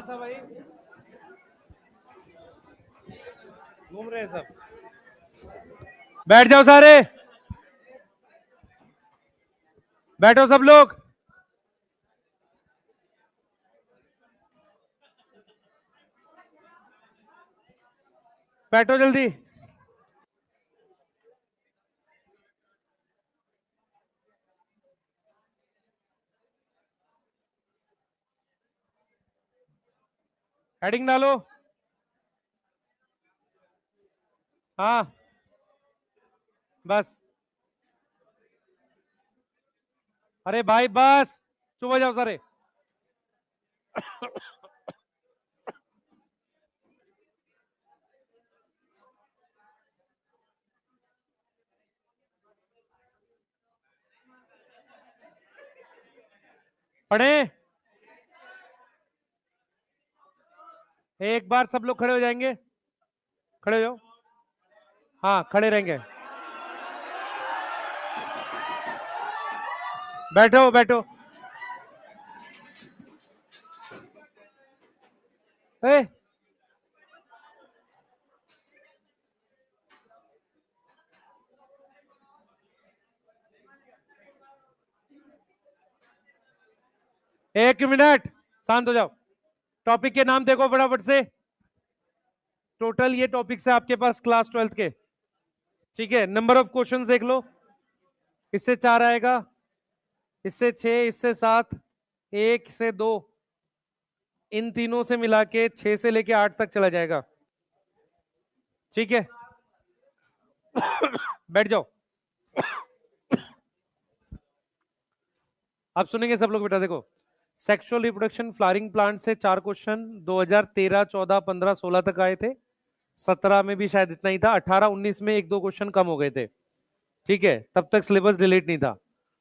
था भाई? घूम रहे हैं सब। बैठ जाओ सारे, बैठो सब लोग। बैठो जल्दी। हेडिंग डालो। हाँ बस। अरे भाई बस, चुप हो जाओ सारे। पढ़े। एक बार सब लोग खड़े हो जाएंगे। खड़े हो जाओ। हाँ खड़े रहेंगे। बैठो बैठो। ए, एक मिनट शांत हो जाओ। टॉपिक के नाम देखो फटाफट से। टोटल ये टॉपिक्स है आपके पास क्लास 12th के। ठीक है, नंबर ऑफ क्वेश्चंस देख लो। इससे 4 आएगा, इससे 6, इससे 7, 1 से 2, इन तीनों से मिला के 6 से लेके 8 तक चला जाएगा। ठीक है, बैठ जाओ। अब सुनेंगे सब लोग बेटा। देखो, सेक्सुअल रिप्रोडक्शन फ्लावरिंग प्लांट से 4 क्वेश्चन 2013, 14, 15, 16 तक आए थे। 17 में भी शायद इतना ही था। 18, 19 में 1-2 क्वेश्चन कम हो गए थे। ठीक है, तब तक सिलेबस डिलीट नहीं था।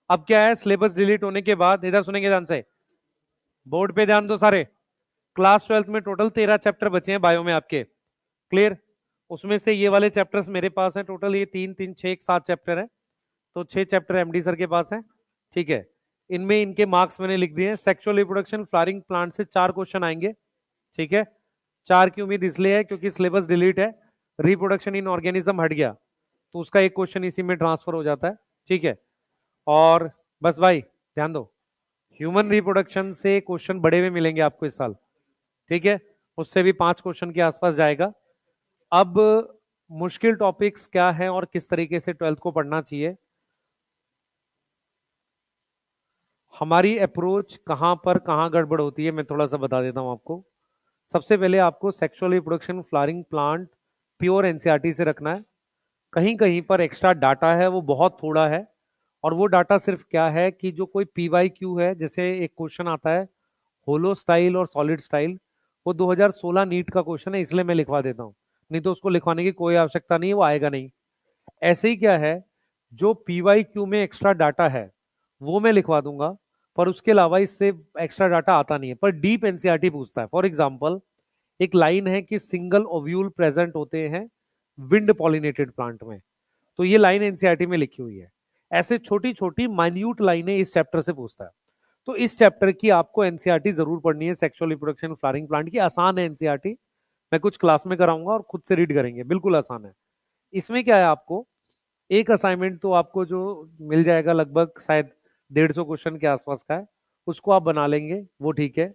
अब क्या है, सिलेबस डिलीट होने के बाद इधर सुनेंगे ध्यान से, बोर्ड पे ध्यान दो सारे। क्लास 12th में टोटल 13 चैप्टर बचे हैं बायो में आपके। क्लियर? उसमें से ये वाले चैप्टर्स मेरे पास हैं। टोटल ये 3 3 6 7 चैप्टर है। तो 6 चैप्टर एमडी सर के पास है। ठीक है, इनमें इनके मार्क्स मैंने लिख दिए हैं। सेक्सुअल रिप्रोडक्शन फ्लावरिंग प्लांट से 4 क्वेश्चन आएंगे। ठीक है, 4 की उम्मीद इसलिए है क्योंकि सिलेबस डिलीट है। रिप्रोडक्शन इन ऑर्गेनिज्म हट गया तो उसका एक क्वेश्चन इसी में ट्रांसफर हो जाता है। ठीक है, और बस भाई ध्यान दो, ह्यूमन रिप्रोडक्शन से क्वेश्चन बड़े हुए मिलेंगे आपको इस साल। ठीक है, उससे भी 5 क्वेश्चन के आसपास जाएगा। अब मुश्किल टॉपिक्स क्या है और किस तरीके से 12th को पढ़ना चाहिए, हमारी अप्रोच कहां पर कहां गड़बड़ होती है, मैं थोड़ा सा बता देता हूं आपको। सबसे पहले आपको sexual reproduction flowering plant pure NCERT से रखना है। कहीं कहीं पर एक्स्ट्रा डाटा है, वो बहुत थोड़ा है। और वो डाटा सिर्फ क्या है कि जो कोई पीवाईक्यू है, जैसे एक क्वेश्चन आता है होलो स्टाइल और सॉलिड स्टाइल, वो 2016 नीट का क्वेश्चन है, इसलिए मैं लिखवा देता हूँ। नहीं तो उसको लिखवाने की कोई आवश्यकता नहीं है, वो आएगा नहीं। ऐसे ही क्या है, जो पीवाईक्यू में एक्स्ट्रा डाटा है वो मैं लिखवा दूंगा, पर उसके अलावा इससे एक्स्ट्रा डाटा आता नहीं है। पर डीप एनसीईआरटी पूछता है। फॉर एग्जाम्पल, एक लाइन है कि सिंगल ओव्यूल प्रेजेंट होते हैं विंड पॉलिनेटेड प्लांट में, तो ये लाइन एनसीईआरटी में लिखी हुई है। ऐसे छोटी छोटी माइन्यूट लाइनें इस चैप्टर से पूछता है। तो इस चैप्टर की आपको एनसीईआरटी जरूर पढ़नी है। सेक्सुअल रिप्रोडक्शन फ्लावरिंग प्लांट की आसान है एनसीईआरटी, मैं कुछ क्लास में कराऊंगा और खुद से रीड करेंगे, बिल्कुल आसान है। इसमें क्या है, आपको एक असाइनमेंट तो आपको जो मिल जाएगा लगभग शायद 150 क्वेश्चन के आसपास का है, उसको आप बना लेंगे, वो ठीक है।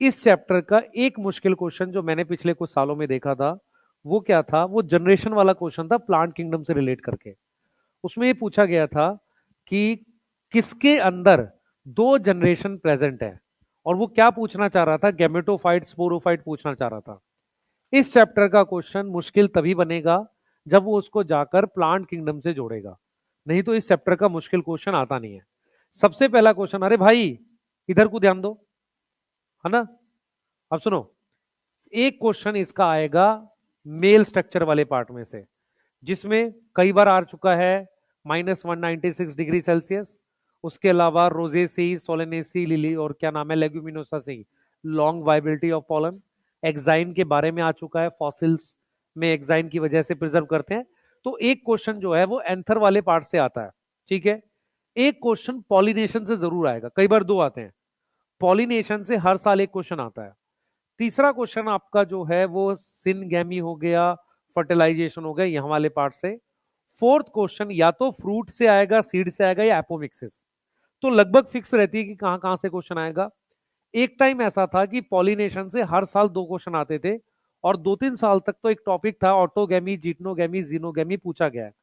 इस चैप्टर का एक मुश्किल क्वेश्चन जो मैंने पिछले कुछ सालों में देखा था, वो क्या था, वो जनरेशन वाला क्वेश्चन था, प्लांट किंगडम से रिलेट करके। उसमें ये पूछा गया था कि किसके अंदर 2 जनरेशन प्रेजेंट है, और वो क्या पूछना चाह रहा था, गैमेटोफाइट स्पोरोफाइट पूछना चाह रहा था। इस चैप्टर का क्वेश्चन मुश्किल तभी बनेगा जब वो उसको जाकर प्लांट किंगडम से जोड़ेगा, नहीं तो इस चैप्टर का मुश्किल क्वेश्चन आता नहीं है। सबसे पहला क्वेश्चन, अरे भाई इधर को ध्यान दो, है ना। अब सुनो, एक क्वेश्चन इसका आएगा मेल स्ट्रक्चर वाले पार्ट में से, जिसमें कई बार आ चुका है -196 डिग्री सेल्सियस। उसके अलावा रोजेसी, सोलेनेसी, लिली और क्या नाम है लेग्यूमिनोसा से long viability of pollen, exine के बारे में आ चुका है, फॉसिल्स में एक्साइन की वजह से प्रिजर्व करते हैं। तो एक क्वेश्चन जो है वो एंथर वाले पार्ट से आता है। ठीक है, एक क्वेश्चन पॉलिनेशन से जरूर आएगा, कई बार 2 आते हैं। पॉलिनेशन से हर साल एक क्वेश्चन आता है। तीसरा क्वेश्चन आपका जो है वो सिनगैमी हो गया, फर्टिलाइजेशन हो गया, यहाँ वाले पार्ट से। फोर्थ क्वेश्चन या तो फ्रूट से आएगा, सीड से आएगा, या एपोमिक्सिस। तो लगभग फिक्स रहती है कि कहां कहां से क्वेश्चन आएगा। एक टाइम ऐसा था कि पॉलिनेशन से हर साल 2 क्वेश्चन आते थे, और 2-3 साल तक तो एक टॉपिक था ऑटोगैमी, जीटनोगैमी, जीनोगैमी पूछा गया है।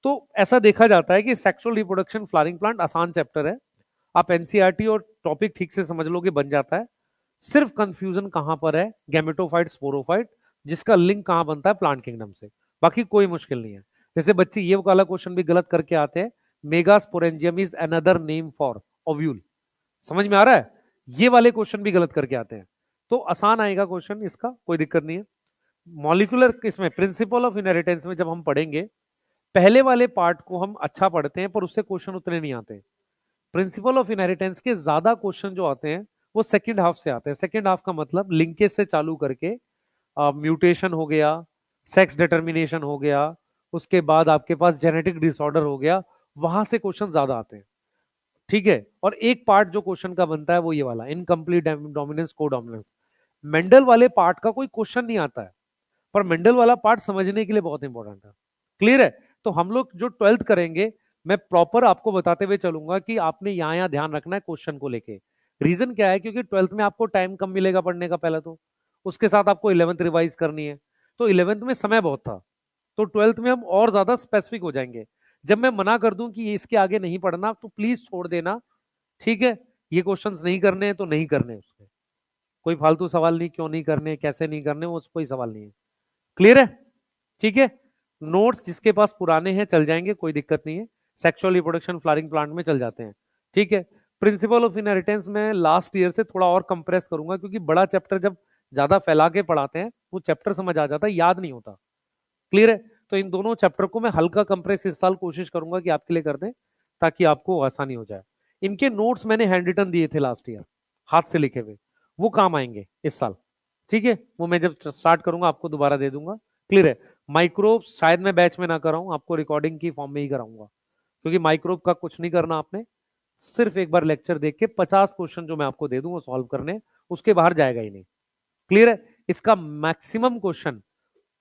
तो ऐसा देखा जाता है कि सेक्सुअल रिप्रोडक्शन फ्लावरिंग प्लांट आसान चैप्टर है, आप एनसीईआरटी और टॉपिक ठीक से समझ लोगे बन जाता है। सिर्फ कंफ्यूजन कहां पर है, गैमेटोफाइट, स्पोरोफाइट, जिसका लिंक कहां बनता है, प्लांट किंगडम से। बाकी कोई मुश्किल नहीं है। जैसे बच्चे ये वाला क्वेश्चन भी गलत करके आते हैं, megasporangium is another name for ovule. समझ में आ रहा है? ये वाले क्वेश्चन भी गलत करके आते हैं। तो आसान आएगा क्वेश्चन, इसका कोई दिक्कत नहीं है। मॉलिक्यूलर इसमें प्रिंसिपल ऑफ इनहेरिटेंस में जब हम पढ़ेंगे, पहले वाले पार्ट को हम अच्छा पढ़ते हैं पर उससे क्वेश्चन उतने नहीं आते। प्रिंसिपल ऑफ इनहेरिटेंस के ज्यादा क्वेश्चन जो आते हैं वो सेकंड हाफ से आते हैं। सेकंड हाफ का मतलब लिंकेज से चालू करके म्यूटेशन हो गया, सेक्स डिटर्मिनेशन हो गया, उसके बाद आपके पास जेनेटिक डिसऑर्डर हो गया, वहां से क्वेश्चन ज्यादा आते हैं। ठीक है। और एक पार्ट जो क्वेश्चन का बनता है वो ये वाला इनकम्प्लीट डोमिनेंस, को डोमिनेंस। मेंडल वाले पार्ट का कोई क्वेश्चन नहीं आता है, पर मेंडल वाला पार्ट समझने के लिए बहुत इंपॉर्टेंट है। क्लियर है? तो हम लोग जो 12th करेंगे, मैं प्रॉपर आपको बताते हुए चलूंगा कि आपने यहाँ यहाँ ध्यान रखना है क्वेश्चन को लेके। रीजन क्या है? क्योंकि 12th में आपको टाइम कम मिलेगा पढ़ने का पहला तो, उसके साथ आपको 11th रिवाइज करनी है, तो 11th में समय बहुत था, तो 12th में हम और ज्यादा स्पेसिफिक हो जाएंगे। जब मैं मना कर दूं कि इसके आगे नहीं पढ़ना तो प्लीज छोड़ देना। ठीक है? ये क्वेश्चंस नहीं करने हैं तो नहीं करने, उसमें कोई फालतू सवाल नहीं, क्यों नहीं करने, कैसे नहीं करने, वो कोई सवाल नहीं है। क्लियर है? ठीक है। नोट्स जिसके पास पुराने हैं चल जाएंगे, कोई दिक्कत नहीं है। सेक्सुअल रिप्रोडक्शन फ्लावरिंग प्लांट में चल जाते हैं। ठीक है। प्रिंसिपल ऑफ इनहेरिटेंस में लास्ट ईयर से थोड़ा और कंप्रेस करूंगा, क्योंकि बड़ा चैप्टर जब ज्यादा फैला के पढ़ाते हैं वो चैप्टर समझ आ जाता है, याद नहीं होता। क्लियर है? तो इन दोनों चैप्टर को मैं हल्का कंप्रेस इस साल कोशिश करूंगा कि आपके लिए कर दें, ताकि आपको आसानी हो जाए। इनके नोट्स मैंने हैंड रिटन दिए थे लास्ट ईयर, हाथ से लिखे हुए, वो काम आएंगे इस साल। ठीक है? वो मैं जब स्टार्ट करूंगा आपको दोबारा दे दूंगा। क्लियर है? माइक्रोब शायद मैं बैच में ना कराऊं, आपको रिकॉर्डिंग की फॉर्म में ही कराऊंगा, क्योंकि माइक्रोब का कुछ नहीं करना आपने, सिर्फ एक बार लेक्चर देख के 50 क्वेश्चन जो मैं आपको दे दूं वो सॉल्व करने, उसके बाहर जाएगा ही नहीं। क्लियर है? इसका मैक्सिमम क्वेश्चन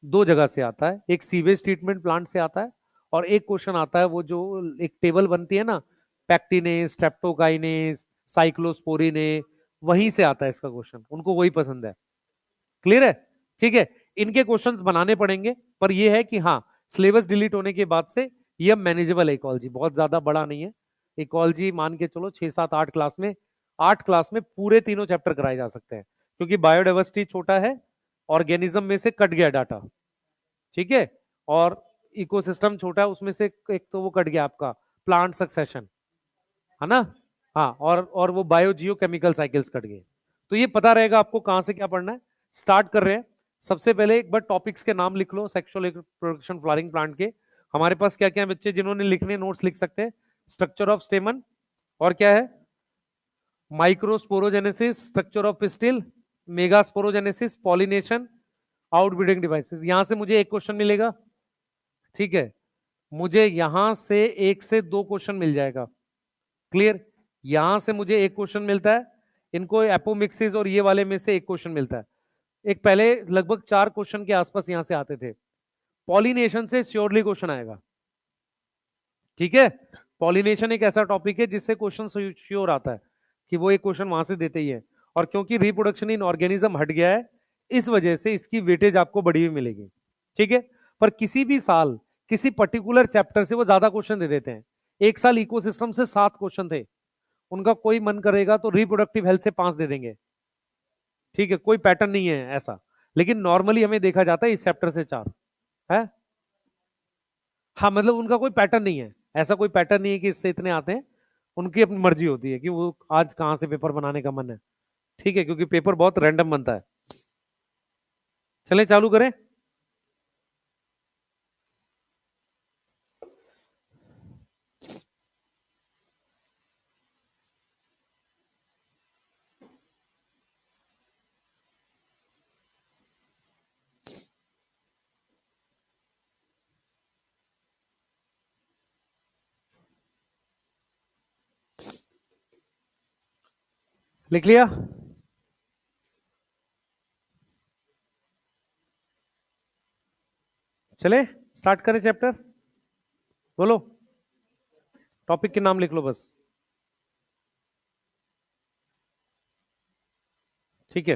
2 जगह से आता है, एक सीवेज ट्रीटमेंट प्लांट से आता है, और एक क्वेश्चन आता है वो जो एक टेबल बनती है ना, पैक्टिनेस, स्ट्रेप्टोकाइनेस, साइक्लोस्पोरिने, वहीं से आता है इसका क्वेश्चन, उनको वही पसंद है। क्लियर है? ठीक है। इनके क्वेश्चंस बनाने पड़ेंगे, पर यह है कि हाँ, सिलेबस डिलीट होने के बाद से ये मैनेजेबल है। इकोलॉजी बहुत ज्यादा बड़ा नहीं है। इकोलॉजी मान के चलो 6, 7, 8 क्लास में, 8 क्लास में पूरे तीनों चैप्टर कराए जा सकते हैं, क्योंकि बायोडाइवर्सिटी छोटा है, ऑर्गेनिज्म में से कट गया डाटा। ठीक है? और इकोसिस्टम छोटा है, उसमें से एक तो वो कट गया आपका, प्लांट सक्सेशन, है ना? हाँ, और वो बायो जियो केमिकल साइकिल्स कट गए। तो ये पता रहेगा आपको कहां से क्या पढ़ना है। स्टार्ट कर रहे हैं। सबसे पहले एक बार टॉपिक्स के नाम लिख लो सेक्सुअल रिप्रोडक्शन फ्लावरिंग प्लांट के। हमारे पास क्या क्या है बच्चे, जिन्होंने लिखने नोट्स लिख सकते हैं? स्ट्रक्चर ऑफ स्टेमन, और क्या है, microsporogenesis, structure of pistil, megasporogenesis, pollination, outbreeding devices. यहां से मुझे एक क्वेश्चन मिलेगा। ठीक है? मुझे यहां से 1 से 2 क्वेश्चन मिल जाएगा। क्लियर? यहां से मुझे एक क्वेश्चन मिलता है, इनको एपोमिक्सिस और ये वाले में से एक क्वेश्चन मिलता है। एक पहले लगभग 4 क्वेश्चन के आसपास यहां से आते थे। पॉलिनेशन से श्योरली क्वेश्चन आएगा। ठीक है? पॉलिनेशन एक ऐसा टॉपिक है जिससे क्वेश्चन श्योर आता है, कि वो एक क्वेश्चन वहां से देते ही है। और क्योंकि रिप्रोडक्शन इन ऑर्गेनिज्म हट गया है, इस वजह से इसकी वेटेज आपको बढ़ी हुई मिलेगी। ठीक है? पर किसी भी साल किसी पर्टिकुलर चैप्टर से वो ज्यादा क्वेश्चन दे देते हैं। एक साल इकोसिस्टम से 7 क्वेश्चन थे, उनका कोई मन करेगा तो रिप्रोडक्टिव हेल्थ से 5 दे देंगे। ठीक है? कोई पैटर्न नहीं है ऐसा, लेकिन नॉर्मली हमें देखा जाता है इस चैप्टर से 4 है। हाँ, मतलब उनका कोई पैटर्न नहीं है, ऐसा कोई पैटर्न नहीं है कि इससे इतने आते हैं। उनकी अपनी मर्जी होती है कि वो आज कहाँ से पेपर बनाने का मन है। ठीक है? क्योंकि पेपर बहुत रैंडम बनता है। चलें चालू करें। लिख लिया? चले स्टार्ट करें चैप्टर। बोलो, टॉपिक के नाम लिख लो बस। ठीक है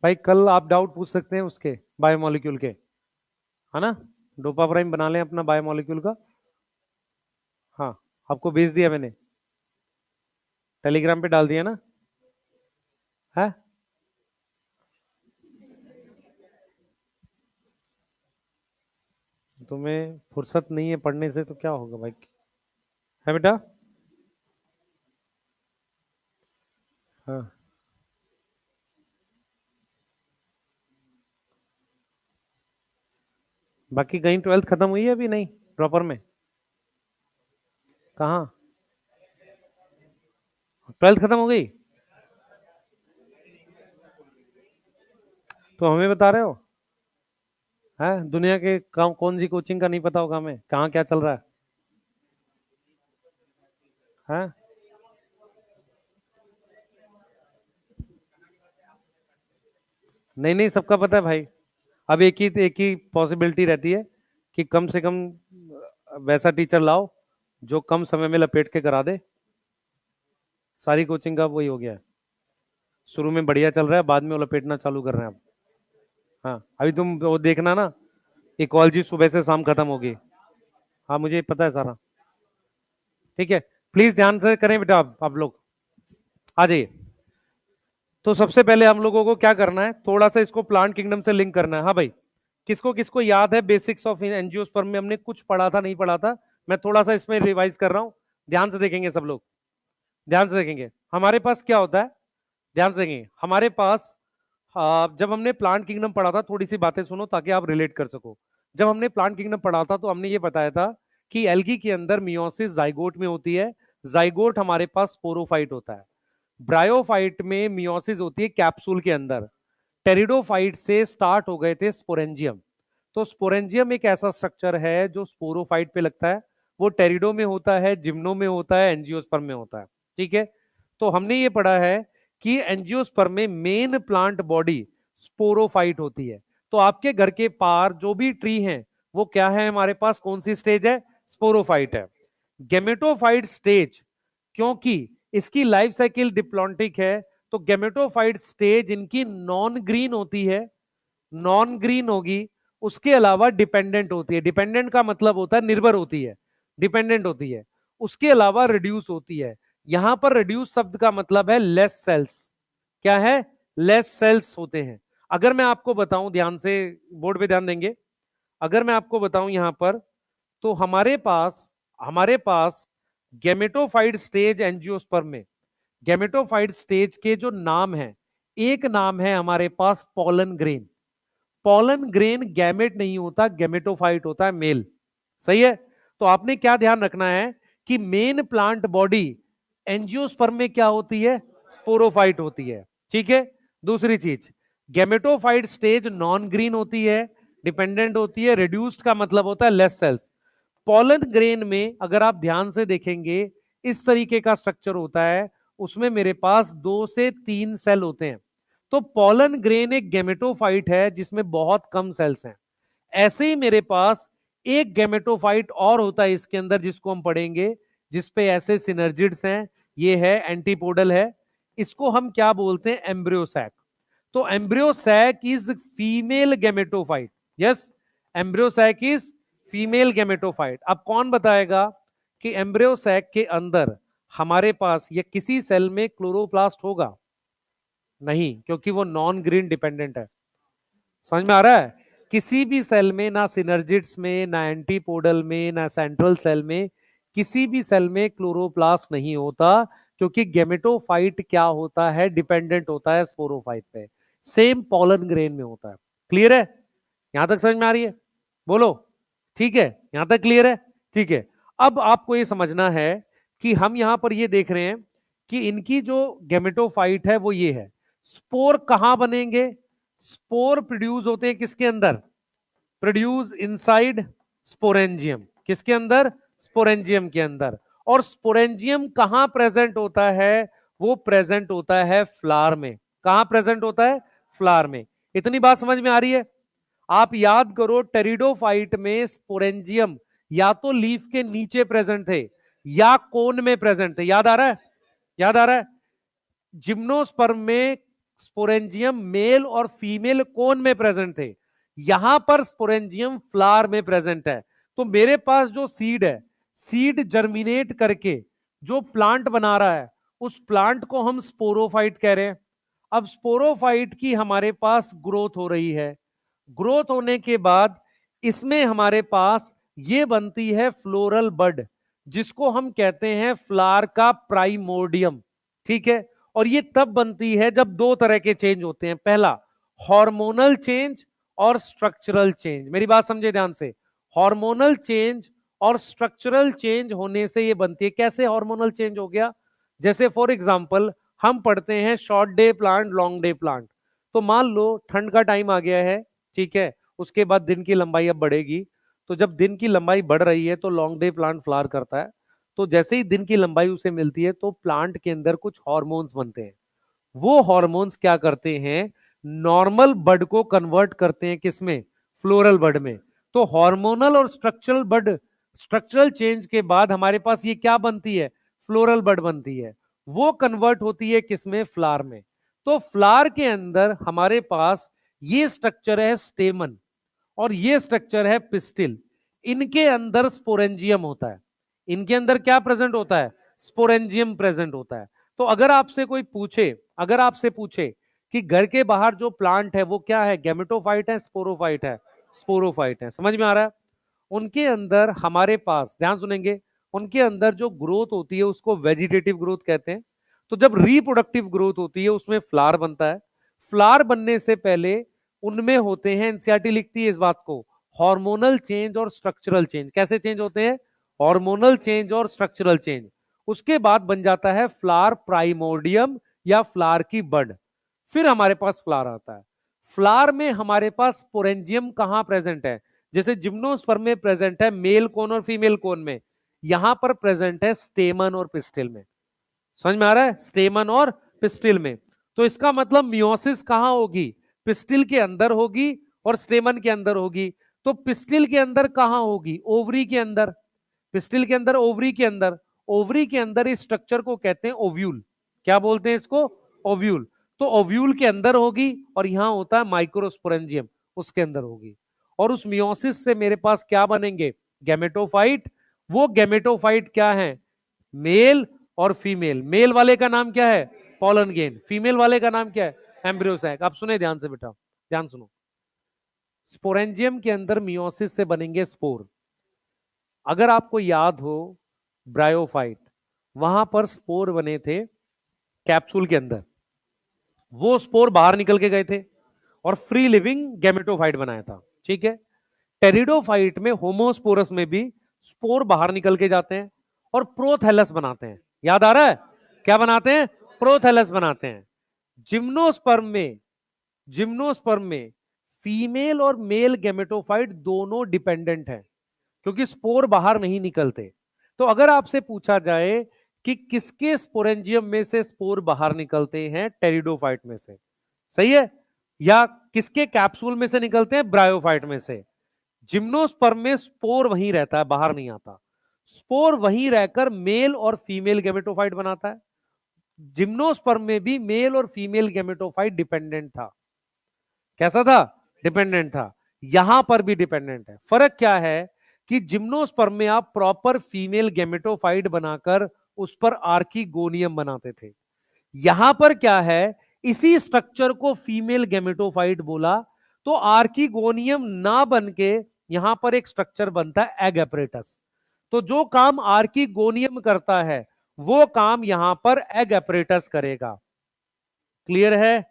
भाई, कल आप डाउट पूछ सकते हैं उसके बायोमोलिक्यूल के, है ना। डोपा प्राइम बना लें अपना बायोमोलिक्यूल का। हाँ, आपको भेज दिया मैंने, टेलीग्राम पे डाल दिया ना। है, तुम्हें फुर्सत नहीं है पढ़ने से तो क्या होगा भाई। है बेटा। हाँ, बाकी कहीं ट्वेल्थ खत्म हुई है अभी नहीं, प्रॉपर में। कहाँ, ट्वेल्थ खत्म हो गई तो हमें बता रहे हो। है, दुनिया के काम कौन सी कोचिंग का नहीं पता होगा हमें, कहाँ क्या चल रहा है। है, नहीं नहीं, सबका पता है भाई। अब एक ही पॉसिबिलिटी रहती है कि कम से कम वैसा टीचर लाओ जो कम समय में लपेट के करा दे। सारी कोचिंग का वही हो गया है, शुरू में बढ़िया चल रहा है, बाद में वो लपेटना चालू कर रहे हैं अब। हाँ, अभी तुम वो देखना ना, इकोलॉजी सुबह से शाम खत्म होगी। हाँ, मुझे पता है सारा। ठीक है, प्लीज ध्यान से करें बेटा, आप लोग आ जाइए। तो सबसे पहले हम लोगों को क्या करना है, थोड़ा सा इसको प्लांट किंगडम से लिंक करना है। हाँ भाई, किसको किसको याद है बेसिक्स ऑफ एंजियोस्पर्म में हमने कुछ पढ़ा था नहीं पढ़ा था। मैं थोड़ा सा इसमें रिवाइज कर रहा हूं, ध्यान से देखेंगे सब लोग। ध्यान से देखेंगे हमारे पास क्या होता है। ध्यान से देखेंगे हमारे पास, जब हमने प्लांट किंगडम पढ़ा था, थोड़ी सी बातें सुनो ताकि आप रिलेट कर सको। जब हमने प्लांट किंगडम पढ़ा था तो हमने ये बताया था कि एल्गी के अंदर मियोसिस जाइगोट में होती है। जाइगोट हमारे पास स्पोरोफाइट होता है। ब्रायोफाइट में मियोसिस होती है कैप्सूल के अंदर। टेरिडोफाइट से स्टार्ट हो गए थे स्पोरेंजियम। तो स्पोरेंजियम एक ऐसा स्ट्रक्चर है जो स्पोरोफाइट पे लगता है। वो टेरिडो में होता है, जिम्नो में होता है, एंजियोस्पर्म में होता है। ठीक है, तो हमने ये पढ़ा है कि एंजियोस्पर्म में मेन प्लांट बॉडी स्पोरोफाइट होती है। तो आपके घर के पार जो भी ट्री हैं वो क्या है, हमारे पास कौन सी स्टेज है, स्पोरोफाइट है। गेमेटोफाइट स्टेज, क्योंकि इसकी लाइफ साइकिल डिप्लॉन्टिक है, तो गेमेटोफाइट स्टेज इनकी नॉन ग्रीन होती है। नॉन ग्रीन होगी, उसके अलावा डिपेंडेंट होती है। डिपेंडेंट का मतलब होता है निर्भर होती है, डिपेंडेंट होती है। उसके अलावा रिड्यूस होती है। यहां पर रिड्यूस शब्द का मतलब है लेस सेल्स। क्या है, लेस सेल्स होते हैं। अगर मैं आपको बताऊं, ध्यान से बोर्ड पे ध्यान देंगे, अगर मैं आपको बताऊं यहां पर, तो हमारे पास गेमेटोफाइट स्टेज एंजियोस्पर्म में, गेमेटोफाइट स्टेज के जो नाम है, एक नाम है हमारे पास pollen grain. Pollen grain gamete नहीं होता, गैमेटोफाइट होता है, मेल। सही है। तो आपने क्या ध्यान रखना है कि मेन प्लांट बॉडी एंजियोस्पर्म में क्या होती है, स्पोरोफाइट होती है। ठीक है, दूसरी चीज, गैमेटोफाइट स्टेज नॉन ग्रीन होती है, डिपेंडेंट होती है, रिड्यूस्ड का मतलब होता है लेस सेल्स। पॉलन ग्रेन में अगर आप ध्यान से देखेंगे, इस तरीके का स्ट्रक्चर होता है, उसमें मेरे पास 2 से 3 सेल होते हैं। तो पॉलन ग्रेन एक गेमेटोफाइट है जिसमें बहुत कम सेल्स हैं। ऐसे ही मेरे पास एक गेमेटोफाइट और होता है इसके अंदर, जिसको हम पढ़ेंगे, जिसपे ऐसे सिनर्जिड्स हैं। ये है एंटीपोडल है, इसको हम क्या बोलते हैं, एम्ब्रियोसैक। तो embryo sac is female gametophyte. Yes, embryo sac is female gametophyte. अब कौन बताएगा कि एम्ब्रियोसैक के अंदर हमारे पास या किसी सेल में क्लोरोप्लास्ट होगा? नहीं, क्योंकि वो नॉन ग्रीन डिपेंडेंट है। समझ में आ रहा है? किसी भी सेल में, ना सिनर्जिड्स में, ना एंटीपोडल में, ना सेंट्रल सेल में, किसी भी सेल में क्लोरोप्लास्ट नहीं होता, क्योंकि गेमेटोफाइट क्या होता है, डिपेंडेंट होता है स्पोरोफाइट पे। सेम पॉलन ग्रेन में होता है। क्लियर है? यहां तक समझ में आ रही है? बोलो। ठीक है, यहां तक क्लियर है? ठीक है। अब आपको ये समझना है कि हम यहां पर ये देख रहे हैं कि इनकी जो गेमेटोफाइट है वो ये है। स्पोर कहां बनेंगे? स्पोर प्रोड्यूस होते हैं किसके अंदर? Produce inside sporangium. किसके अंदर? स्पोरेंजियम के अंदर। और स्पोरेंजियम कहां प्रेजेंट होता है? वो प्रेजेंट होता है फ्लावर में। कहां प्रेजेंट होता है? फ्लावर में। इतनी बात समझ में आ रही है? आप याद करो, टेरिडोफाइट में स्पोरेंजियम या तो लीफ के नीचे प्रेजेंट थे या कोन में प्रेजेंट थे। याद आ रहा है? याद आ रहा है? जिम्नोस्पर्म में स्पोरेंजियम मेल और फीमेल कोन में प्रेजेंट थे, यहां पर स्पोरेंजियम फ्लावर में प्रेजेंट है। तो मेरे पास जो सीड है, सीड जर्मिनेट करके जो प्लांट बना रहा है, उस प्लांट को हम स्पोरोफाइट कह रहे हैं। अब स्पोरोफाइट की हमारे पास ग्रोथ हो रही है, ग्रोथ होने के बाद इसमें हमारे पास ये बनती है फ्लोरल बड, जिसको हम कहते हैं फ्लावर का प्राइमोर्डियम। ठीक है? और ये तब बनती है जब दो तरह के चेंज होते हैं, पहला हार्मोनल चेंज और स्ट्रक्चरल चेंज। मेरी बात समझे ध्यान से, हार्मोनल चेंज और स्ट्रक्चरल चेंज होने से ये बनती है। कैसे हार्मोनल चेंज हो गया? जैसे फॉर एग्जांपल हम पढ़ते हैं short day plant, long day plant. तो मान लो ठंड का टाइम आ गया है, ठीक है, उसके बाद दिन की लंबाई अब बढ़ेगी। तो जब दिन की लंबाई बढ़ रही है तो लॉन्ग डे प्लांट फ्लावर करता है। तो जैसे ही दिन की लंबाई उसे मिलती है तो प्लांट के अंदर कुछ हार्मोन्स बनते हैं। वो हार्मोन्स क्या करते हैं? नॉर्मल बड को कन्वर्ट करते हैं किसमें? फ्लोरल बड में। तो हार्मोनल और स्ट्रक्चरल बड, स्ट्रक्चरल चेंज के बाद हमारे पास ये क्या बनती है? फ्लोरल बड बनती है। वो कन्वर्ट होती है किसमें? फ्लावर में। तो फ्लावर के अंदर हमारे पास ये स्ट्रक्चर है स्टेमन और ये स्ट्रक्चर है पिस्टिल। इनके अंदर स्पोरेंजियम होता है। इनके अंदर क्या प्रेजेंट होता है? स्पोरेंजियम प्रेजेंट होता है। तो अगर आपसे कोई पूछे, अगर आपसे पूछे कि घर के बाहर जो प्लांट है वो क्या है, गैमेटोफाइट है, स्पोरोफाइट है? स्पोरोफाइट है। समझ में आ रहा है? उनके अंदर हमारे पास, ध्यान सुनेंगे, उनके अंदर जो ग्रोथ होती है उसको वेजिटेटिव ग्रोथ कहते हैं। तो जब रिप्रोडक्टिव ग्रोथ होती है उसमें फ्लावर बनता है। फ्लावर बनने से पहले उनमें होते हैं, एनसीईआरटी लिखती है इस बात को, हार्मोनल चेंज और स्ट्रक्चरल चेंज। कैसे चेंज होते हैं? हार्मोनल चेंज और स्ट्रक्चरल चेंज। उसके बाद बन जाता है फ्लावर प्राइमोर्डियम या फ्लावर की बड। फिर हमारे पास फ्लावर आता है। फ्लावर में हमारे पास स्पोरेंजियम कहां प्रेजेंट है? जैसे जिम्नोस्पर्म में प्रेजेंट है मेल कोन और फीमेल कोन में, यहां पर प्रेजेंट है स्टेमन और पिस्टिल में। समझ में आ रहा है? स्टेमन और पिस्टिल में। तो इसका मतलब मियोसिस कहां होगी? पिस्टिल के अंदर होगी और स्टेमन के अंदर होगी। तो पिस्टिल के अंदर कहां होगी? ओवरी के अंदर। पिस्टिल के अंदर, ओवरी के अंदर। ओवरी के अंदर इस स्ट्रक्चर को कहते हैं ओव्यूल। क्या बोलते हैं इसको? ओव्यूल। तो ओव्यूल के अंदर होगी और यहां होता है माइक्रोस्पोरेंजियम, उसके अंदर होगी। और उस मियोसिस से मेरे पास क्या बनेंगे? गैमेटोफाइट। वो गैमेटोफाइट क्या है? मेल और फीमेल। मेल वाले का नाम क्या है? Pollen grain. फीमेल वाले का नाम क्या है? Embryo sac. आप सुने ध्यान से बेटा, ध्यान सुनो। स्पोरेंजियम के अंदर मियोसिस से बनेंगे स्पोर। अगर आपको याद हो ब्रायोफाइट, वहां पर स्पोर बने थे कैप्सूल के अंदर, वो स्पोर बाहर निकल के गए थे और फ्री लिविंग गैमेटोफाइट बनाया था। ठीक है? टेरिडोफाइट में, होमोस्पोरस में भी स्पोर बाहर निकल के जाते हैं और प्रोथैलस बनाते हैं। याद आ रहा है? क्या बनाते हैं? प्रोथैलस बनाते हैं। जिम्नोस्पर्म में, जिम्नोस्पर्म में फीमेल और मेल गैमेटोफाइट दोनों डिपेंडेंट है, क्योंकि स्पोर बाहर नहीं निकलते। तो अगर आपसे पूछा जाए कि किसके स्पोरेंजियम में से स्पोर बाहर निकलते हैं? टेरिडोफाइट में से। सही है? या किसके कैप्सूल में से निकलते हैं? ब्रायोफाइट में से। जिम्नोस्पर्म में स्पोर वहीं रहता है, बाहर नहीं आता। स्पोर वहीं रहकर मेल और फीमेल गैमेटोफाइट बनाता है। जिम्नोस्पर्म में भी मेल और फीमेल गैमेटोफाइट डिपेंडेंट था। कैसा था? डिपेंडेंट था। यहां पर भी डिपेंडेंट है। फर्क क्या है कि जिम्नोस्पर्म में आप प्रॉपर फीमेल गैमेटोफाइट बनाकर उस पर आर्किगोनियम बनाते थे। यहां पर क्या है, इसी स्ट्रक्चर को फीमेल गैमेटोफाइट बोला तो आर्किगोनियम ना बन के यहां पर एक स्ट्रक्चर बनता है एग एपरेटस। तो जो काम आर्किगोनियम करता है वो काम यहां पर एग एपरेटस करेगा। क्लियर है?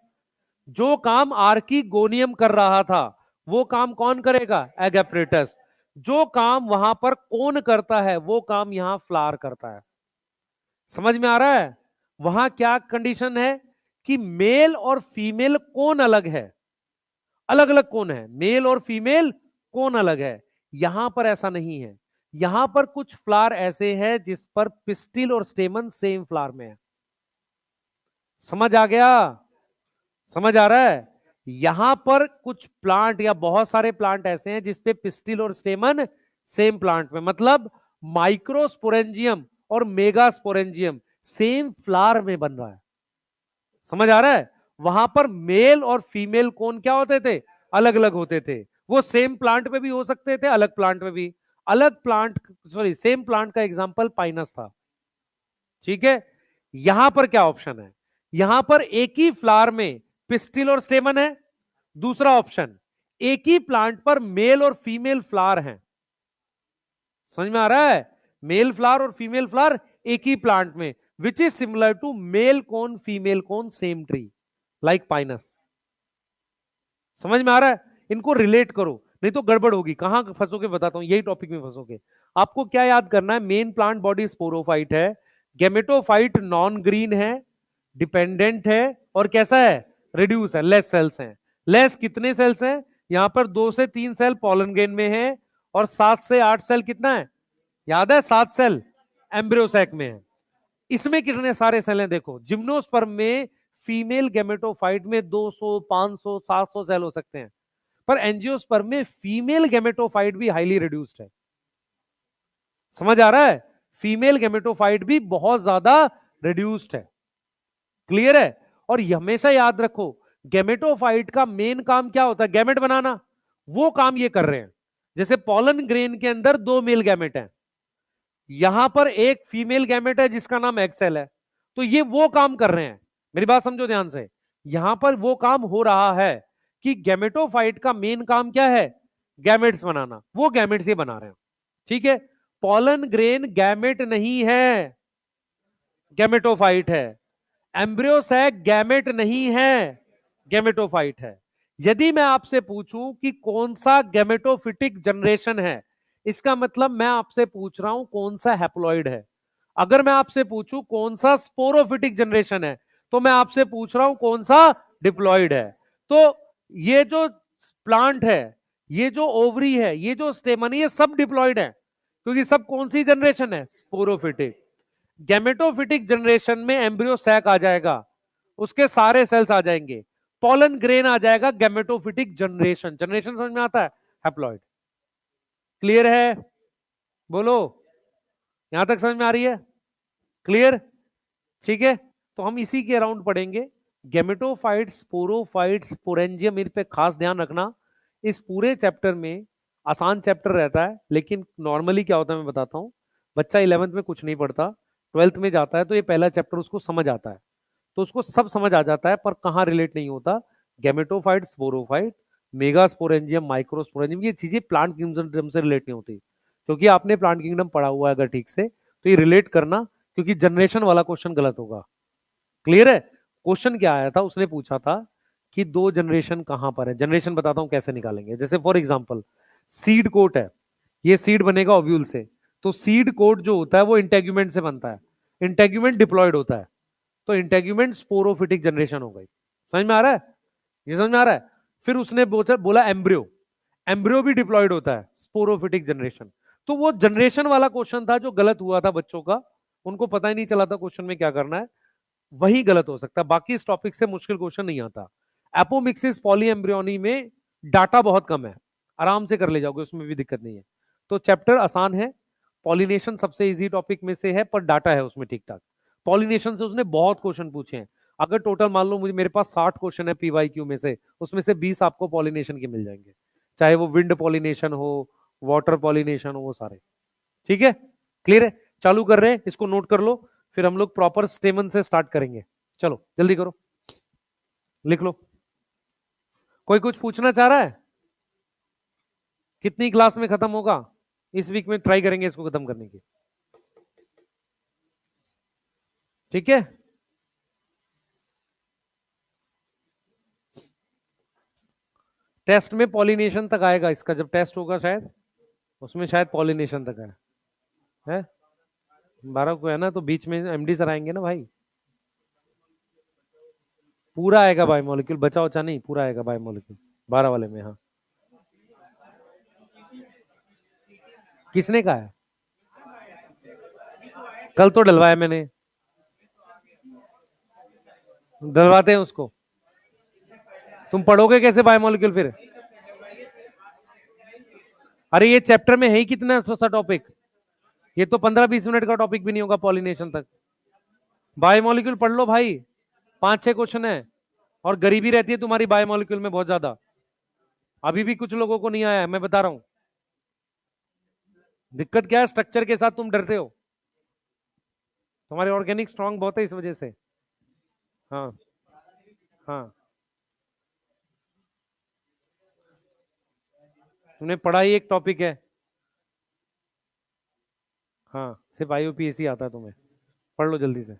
जो काम आर्किगोनियम कर रहा था वो काम कौन करेगा? Egg apparatus. जो काम वहां पर कौन करता है वो काम यहां फ्लावर करता है। समझ में आ रहा है? वहां क्या कंडीशन है कि मेल और फीमेल कौन अलग है, अलग अलग कौन है, मेल और फीमेल कौन अलग है। यहां पर ऐसा नहीं है। यहां पर कुछ फ्लावर ऐसे हैं जिस पर पिस्टिल और स्टेमन सेम फ्लावर में है। समझ आ गया? समझ आ रहा है? यहां पर कुछ प्लांट या बहुत सारे प्लांट ऐसे हैं जिसपे पिस्टिल और स्टेमन सेम प्लांट में, मतलब माइक्रोस्पोरेंजियम और मेगास्पोरेंजियम सेम फ्लावर में बन रहा है। समझ आ रहा है? वहां पर मेल और फीमेल कौन क्या होते थे? अलग अलग होते थे। वो सेम प्लांट पे भी हो सकते थे, अलग प्लांट पे भी। अलग प्लांट, सॉरी, सेम प्लांट का एग्जांपल पाइनस था। ठीक है। यहां पर क्या ऑप्शन है? यहां पर एक ही फ्लावर में पिस्टिल और स्टेमन है। दूसरा ऑप्शन, एक ही प्लांट पर मेल और फीमेल फ्लावर हैं। समझ में आ रहा है? मेल फ्लावर और फीमेल फ्लावर एक ही प्लांट में, which is similar to male कौन फीमेल कौन सेम ट्री, लाइक पाइनस। समझ में आ रहा है? इनको रिलेट करो, नहीं तो गड़बड़ होगी। कहां फंसोगे बताता हूं, यही टॉपिक में फंसोगे। आपको क्या याद करना है? मेन प्लांट बॉडी स्पोरोफाइट है, गेमेटोफाइट नॉन ग्रीन है, डिपेंडेंट है, और कैसा है? रिड्यूस है, लेस सेल्स हैं। लेस कितने सेल्स हैं? यहां पर 2 से 3 सेल पॉलन ग्रेन में है, और 7 से 8 सेल कितना है? याद है? 7 सेल एम्ब्रियोसैक में है। इसमें कितने सारे सेल हैं देखो, जिम्नोस्पर्म में फीमेल गेमेटोफाइट में 200, 500, 700 सेल हो सकते हैं, पर एंजियोस्पर्म में फीमेल गेमेटोफाइट भी हाईली रिड्यूस्ड है। समझ आ रहा है? फीमेल गेमेटोफाइट भी बहुत ज्यादा रिड्यूस्ड है। क्लियर है? और हमेशा याद रखो, गेमेटोफाइट का मेन काम क्या होता है? गैमेट बनाना। वो काम ये कर रहे हैं। जैसे पॉलन ग्रेन के अंदर 2 मेल गैमेट हैं, यहां पर एक फीमेल गैमेट है जिसका नाम एक्सेल है, तो ये वो काम कर रहे हैं। मेरी बात समझो ध्यान से। यहां पर वो काम हो रहा है कि गैमेटोफाइट का मेन काम क्या है? गैमेट्स बनाना। वो गैमेट्स ये बना रहे हैं। ठीक है। पॉलन ग्रेन गैमेट नहीं है, गैमेटोफाइट है। एम्ब्रियोसैक गैमेट नहीं है, गैमेटोफाइट है। यदि मैं आपसे पूछूं कि कौन सा गैमेटोफिटिक जनरेशन है, इसका मतलब मैं आपसे पूछ रहा हूं कौन सा हैप्लॉइड है। अगर मैं आपसे पूछूं कौन सा स्पोरोफिटिक जनरेशन है, तो मैं आपसे पूछ रहा हूं कौन सा डिप्लॉइड है। तो ये जो प्लांट है, ये जो ओवरी है, ये जो स्टेमन है, ये सब डिप्लॉइड है, क्योंकि सब कौन सी जनरेशन है? स्पोरोफिटिक। गैमेटोफिटिक जनरेशन में एम्ब्रियो सैक आ जाएगा, उसके सारे सेल्स आ जाएंगे, पॉलन ग्रेन आ जाएगा। गैमेटोफिटिक जनरेशन, जनरेशन समझ में आता है? हैप्लॉइड। क्लियर है? बोलो, यहां तक समझ में आ रही है? क्लियर? ठीक है। तो हम इसी के अराउंड पढ़ेंगे। गेमेटोफाइट, स्पोरोफाइट, स्पोरेंजियम, इन पे खास ध्यान रखना। इस पूरे चैप्टर में आसान चैप्टर रहता है, लेकिन नॉर्मली क्या होता है मैं बताता हूं। बच्चा 11th में कुछ नहीं पढ़ता, 12th में जाता है तो ये पहला चैप्टर उसको समझ आता है, तो उसको सब समझ आ जाता है, पर कहां रिलेट नहीं होता। गेमेटोफाइट, स्पोरोफाइट, मेगास्पोरेंजियम, माइक्रोस्पोरेंजियम, ये चीजें प्लांट किंगडम से रिलेट नहीं होती, क्योंकि आपने प्लांट किंगडम पढ़ा हुआ है अगर ठीक से, तो ये रिलेट करना, क्योंकि जनरेशन वाला क्वेश्चन गलत होगा। क्लियर है? क्वेश्चन क्या आया था, उसने पूछा था कि 2 जनरेशन कहां पर है। जनरेशन बताता हूं कैसे निकालेंगे। जैसे फॉर एग्जांपल सीड कोट है, ये सीड बनेगा ओव्यूल से, तो सीड कोट जो होता है वो इंटेग्यूमेंट से बनता है, इंटेग्यूमेंट डिप्लॉयड होता है, तो इंटेग्यूमेंट स्पोरोफिटिक जनरेशन हो गई। समझ में आ रहा है? ये समझ में आ रहा है? फिर उसने बोला एम्ब्रियो, एम्ब्रियो भी डिप्लॉयड होता है, स्पोरोफिटिक जनरेशन। तो वो जनरेशन वाला क्वेश्चन था जो गलत हुआ था बच्चों का, उनको पता ही नहीं चला था क्वेश्चन में क्या करना है, वही गलत हो सकता है। बाकी इस टॉपिक से मुश्किल क्वेश्चन नहीं आता। एपोमिक्सिस पॉलीएम्ब्रियोनी में डाटा बहुत कम है, आराम से कर ले जाओगे, उसमें भी दिक्कत नहीं है। तो चैप्टर आसान है। पॉलिनेशन सबसे इजी टॉपिक में से है, पर डाटा है उसमें ठीक ठाक। पॉलिनेशन से उसने बहुत क्वेश्चन पूछे हैं। अगर टोटल मान लो मुझे, मेरे पास 60 क्वेश्चन है पीवाईक्यू में से, उसमें से 20 आपको पॉलिनेशन के मिल जाएंगे, चाहे वो विंड पॉलिनेशन हो, वाटर पॉलिनेशन हो, वो सारे। ठीक है? क्लियर है? चालू कर रहे हैं, इसको नोट कर लो, फिर हम लोग प्रॉपर स्टेमन से स्टार्ट करेंगे। चलो जल्दी करो, लिख लो। कोई कुछ पूछना चाह रहा है? कितनी क्लास में खत्म होगा? इस वीक में ट्राई करेंगे इसको खत्म करने की। ठीक है। टेस्ट में पॉलिनेशन तक आएगा इसका, जब टेस्ट होगा शायद, उसमें शायद पॉलिनेशन तक है 12 को है ना, तो बीच में एमडी सर आएंगे ना भाई। पूरा आएगा बाय मॉलिक्यूल, बचा उचा नहीं, पूरा आएगा बाय मॉलिक्यूल 12 वाले में। हाँ, किसने कहा है? कल तो डलवाया मैंने, डलवाते हैं उसको। तुम पढ़ोगे कैसे बायोमोलिक्यूल फिर? अरे ये चैप्टर में है ही कितना सा टॉपिक, ये तो 15-20 मिनट का टॉपिक भी नहीं होगा पॉलिनेशन तक। बायोमोलिक्यूल पढ़ लो भाई, 5-6 क्वेश्चन है। और गरीबी रहती है तुम्हारी बायोमोलिक्यूल में बहुत ज्यादा, अभी भी कुछ लोगों को नहीं आया है, मैं बता रहा हूं। दिक्कत क्या है, स्ट्रक्चर के साथ तुम डरते हो, तुम्हारे ऑर्गेनिक स्ट्रांग बहुत है इस वजह से। हाँ हाँ, तुमने पढ़ा ही एक टॉपिक है। हाँ, सिर्फ IUPAC आता है तुम्हें, पढ़ लो जल्दी से।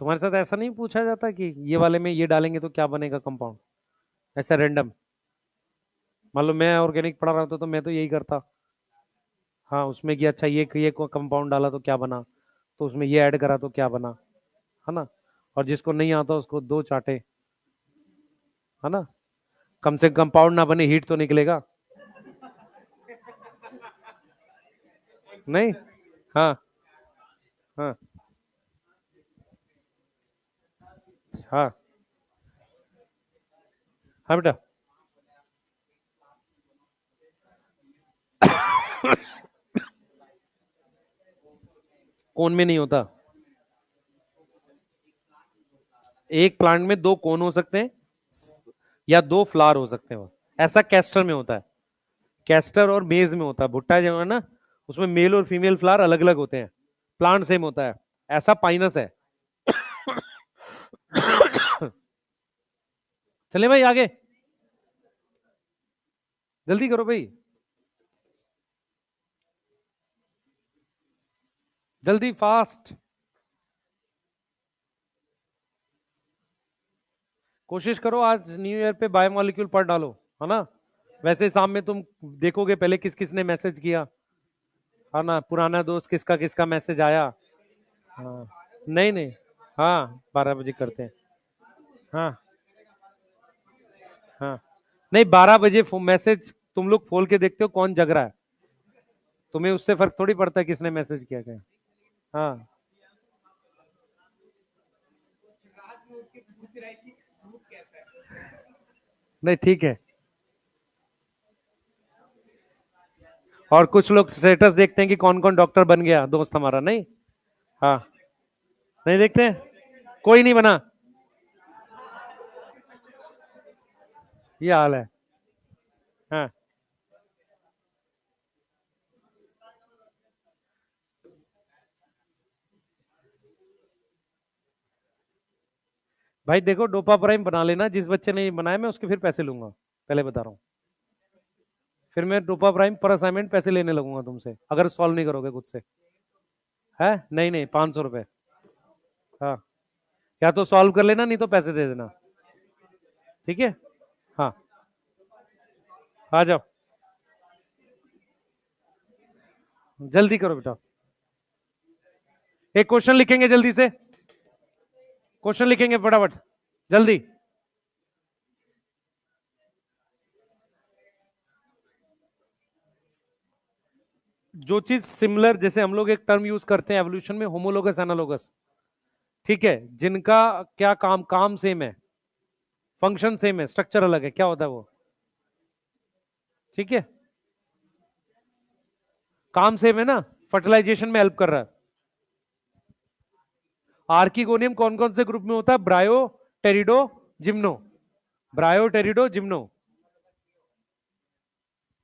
तुम्हारे साथ ऐसा नहीं पूछा जाता कि ये वाले में ये डालेंगे तो क्या बनेगा कंपाउंड, ऐसा रैंडम? मान लो मैं ऑर्गेनिक पढ़ा रहा होता तो मैं तो यही करता। हाँ, उसमें कि अच्छा ये कंपाउंड डाला तो क्या बना, तो उसमें ये ऐड करा तो क्या बना, है ना? और जिसको नहीं आता उसको दो चाटे, है ना? कम से कम कंपाउंड ना बने, हीट तो निकलेगा। नहीं। हाँ हाँ हाँ हाँ बेटा। कोन में नहीं होता, एक प्लांट में दो कोन हो सकते हैं या दो फ्लावर हो सकते हैं, ऐसा कैस्टर में होता है। कैस्टर और मेज में होता है, भुट्टा जो है ना, उसमें मेल और फीमेल फ्लावर अलग अलग होते हैं, प्लांट सेम होता है। ऐसा पाइनस है। चले भाई आगे, जल्दी करो भाई, जल्दी फास्ट। कोशिश करो आज न्यू ईयर पे बायोमोलिक्यूल पढ़ डालो, है ना? वैसे शाम में तुम देखोगे पहले किस किस ने मैसेज किया, है ना? पुराना दोस्त किसका किसका मैसेज आया। हाँ, नहीं नहीं, हाँ 12 बजे करते हैं। हाँ हाँ, नहीं 12 बजे मैसेज तुम लोग खोल के देखते हो कौन जग रहा है, तुम्हें उससे फर्क थोड़ी पड़ता है किसने मैसेज किया क्या। हाँ, नहीं ठीक है। और कुछ लोग स्टेटस देखते हैं कि कौन कौन डॉक्टर बन गया दोस्त हमारा, नहीं? हाँ, नहीं देखते हैं, कोई नहीं बना, ये हाल है। हाँ भाई देखो, डोपा प्राइम बना लेना, जिस बच्चे ने ये बनाया मैं उसके फिर पैसे लूंगा, पहले बता रहा हूँ। फिर मैं डोपा प्राइम पर असाइनमेंट पैसे लेने लगूंगा तुमसे अगर सॉल्व नहीं करोगे खुद से। है, नहीं नहीं, 500 रुपए। हाँ, या तो सॉल्व कर लेना, नहीं तो पैसे दे देना, ठीक है? हाँ, आ जाओ, जल्दी करो बेटा। एक क्वेश्चन लिखेंगे जल्दी से, क्वेश्चन लिखेंगे फटाफट, जल्दी। जो चीज सिमिलर, जैसे हम लोग एक टर्म यूज करते हैं एवोल्यूशन में, होमोलोगस एनालोगस, ठीक है? जिनका क्या काम, काम सेम है, फंक्शन सेम है, स्ट्रक्चर अलग है, क्या होता है वो? ठीक है, काम सेम है ना, फर्टिलाइजेशन में हेल्प कर रहा है। आर्किगोनियम कौन कौन से ग्रुप में होता है? ब्रायो, टेरिडो, जिम्नो। ब्रायो, टेरिडो, जिम्नो।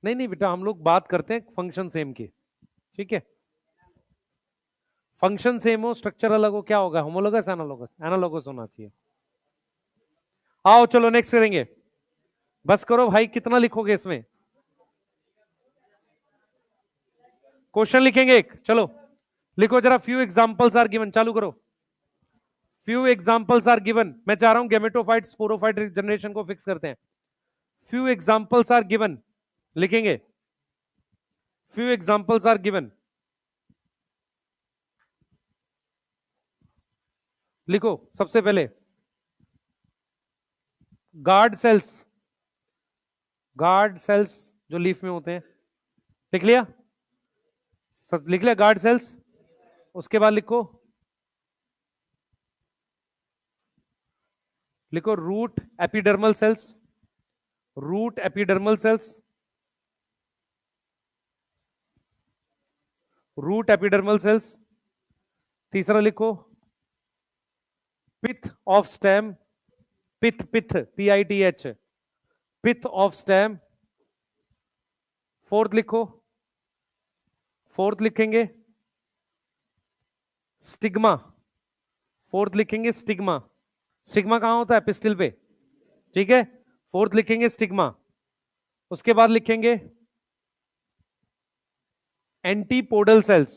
नहीं नहीं बेटा, हम लोग बात करते हैं फंक्शन सेम की, ठीक है? फंक्शन सेम हो, स्ट्रक्चर अलग हो, क्या होगा? होमोलोगस एनालोगस, एनालोगस होना चाहिए। आओ चलो नेक्स्ट करेंगे। बस करो भाई, कितना लिखोगे इसमें? क्वेश्चन लिखेंगे एक, चलो लिखो जरा। फ्यू एग्जांपल्स आर गिवन, चालू करो। फ्यू एग्जांपल्स आर गिवन, मैं चाह रहा हूं गेमेटोफाइट स्पोरोफाइट जनरेशन को फिक्स करते हैं। फ्यू एग्जांपल्स आर गिवन, लिखेंगे। फ्यू एग्जांपल्स आर गिवन, लिखो सबसे पहले। गार्ड सेल्स, गार्ड सेल्स जो लीफ में होते हैं, लिख लिया? लिख लिया गार्ड सेल्स। उसके बाद लिखो root epidermal cells, root epidermal cells, root epidermal cells. तीसरा लिखो pith of stem, pith pith PITH, pith of stem. Fourth लिखो, फोर्थ लिखेंगे स्टिग्मा, फोर्थ लिखेंगे स्टिग्मा। स्टिग्मा कहां होता है? पिस्टिल पे, ठीक है। फोर्थ लिखेंगे स्टिग्मा। उसके बाद लिखेंगे antipodal cells,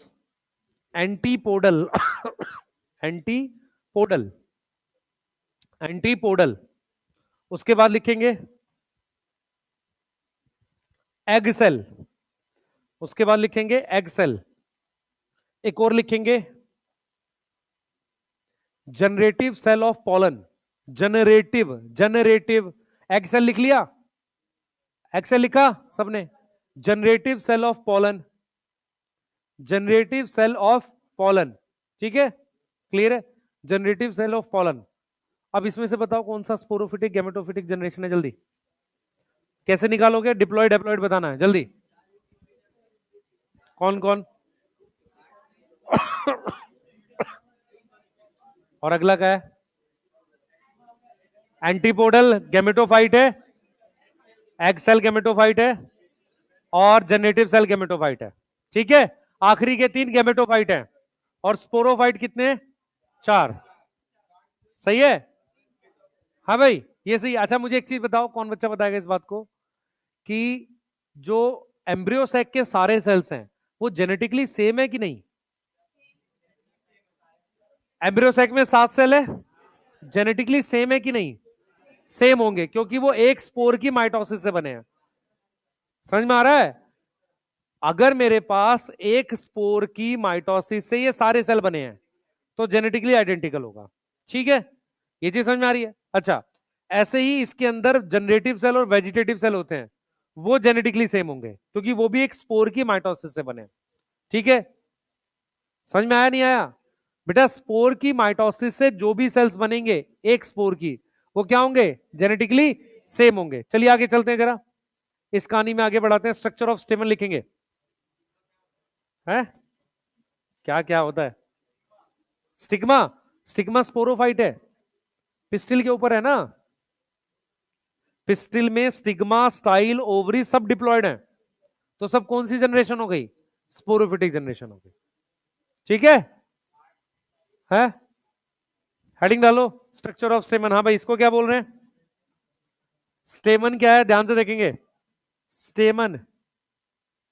antipodal antipodal, antipodal. उसके बाद लिखेंगे एग सेल, उसके बाद लिखेंगे एग सेल। एक और लिखेंगे generative cell of pollen, generative, generative. Egg cell लिख लिया, एग सेल लिखा सबने। Generative cell of pollen, generative cell of pollen, ठीक है, क्लियर है। Generative cell of pollen. अब इसमें से बताओ कौन सा स्पोरोफिटिक गैमेटोफिटिक जनरेशन है? जल्दी कैसे निकालोगे? डिप्लॉयड एप्लॉयड बताना है जल्दी। कौन कौन? और अगला क्या है? एंटीपोडल गैमेटोफाइट है, एग सेल गैमेटोफाइट है, और जनरेटिव सेल गैमेटोफाइट है, ठीक है। आखिरी के 3 गैमेटोफाइट हैं, और स्पोरोफाइट कितने? 4। सही है? हाँ भाई ये सही। अच्छा मुझे एक चीज बताओ, कौन बच्चा बताएगा इस बात को कि जो एम्ब्रियो सैक के सारे सेल्स हैं वो जेनेटिकली सेम है कि नहीं? एम्ब्रियो सैक में 7 सेल है, जेनेटिकली सेम है कि नहीं? सेम होंगे, क्योंकि वो एक स्पोर की माइटोसिस से बने हैं। समझ में आ रहा है? अगर मेरे पास एक स्पोर की माइटोसिस से ये सारे सेल बने हैं तो जेनेटिकली आइडेंटिकल होगा, ठीक है। ये चीज समझ में आ रही है? अच्छा, ऐसे ही इसके अंदर जनरेटिव सेल और वेजिटेटिव सेल होते हैं, वो जेनेटिकली सेम होंगे क्योंकि वो भी एक स्पोर की माइटोसिस से बने हैं, ठीक है। समझ में आया नहीं आया? बेटा स्पोर की माइटोसिस से जो भी सेल्स बनेंगे एक स्पोर की, वो क्या होंगे? जेनेटिकली सेम होंगे। चलिए आगे चलते हैं जरा, इस कहानी में आगे बढ़ाते हैं। स्ट्रक्चर ऑफ स्टेमन लिखेंगे, है क्या क्या होता है? स्टिग्मा, स्टिग्मा स्पोरोफाइट है, पिस्टिल के ऊपर है ना। पिस्टिल में स्टिग्मा, स्टाइल, ओवरी सब डिप्लॉयड है, तो सब कौन सी जनरेशन हो गई? स्पोरोफिटिक जनरेशन हो गई, ठीक है। हेडिंग डालो स्ट्रक्चर ऑफ स्टेमन। हाँ भाई इसको क्या बोल रहे हैं? स्टेमन क्या है? ध्यान से देखेंगे। स्टेमन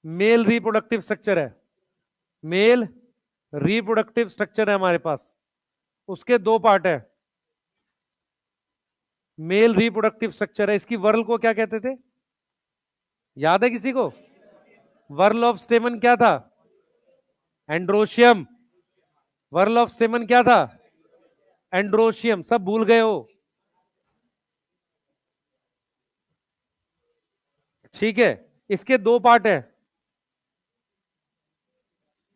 मेल रिप्रोडक्टिव स्ट्रक्चर है, मेल रिप्रोडक्टिव स्ट्रक्चर है हमारे पास। उसके 2 पार्ट है, मेल रिप्रोडक्टिव स्ट्रक्चर है। इसकी वर्ल को क्या कहते थे? याद है किसी को? वर्ल ऑफ स्टेमन क्या था? एंड्रोशियम। वर्ल ऑफ स्टेमन क्या था? एंड्रोशियम। सब भूल गए हो? ठीक है। इसके 2 पार्ट है,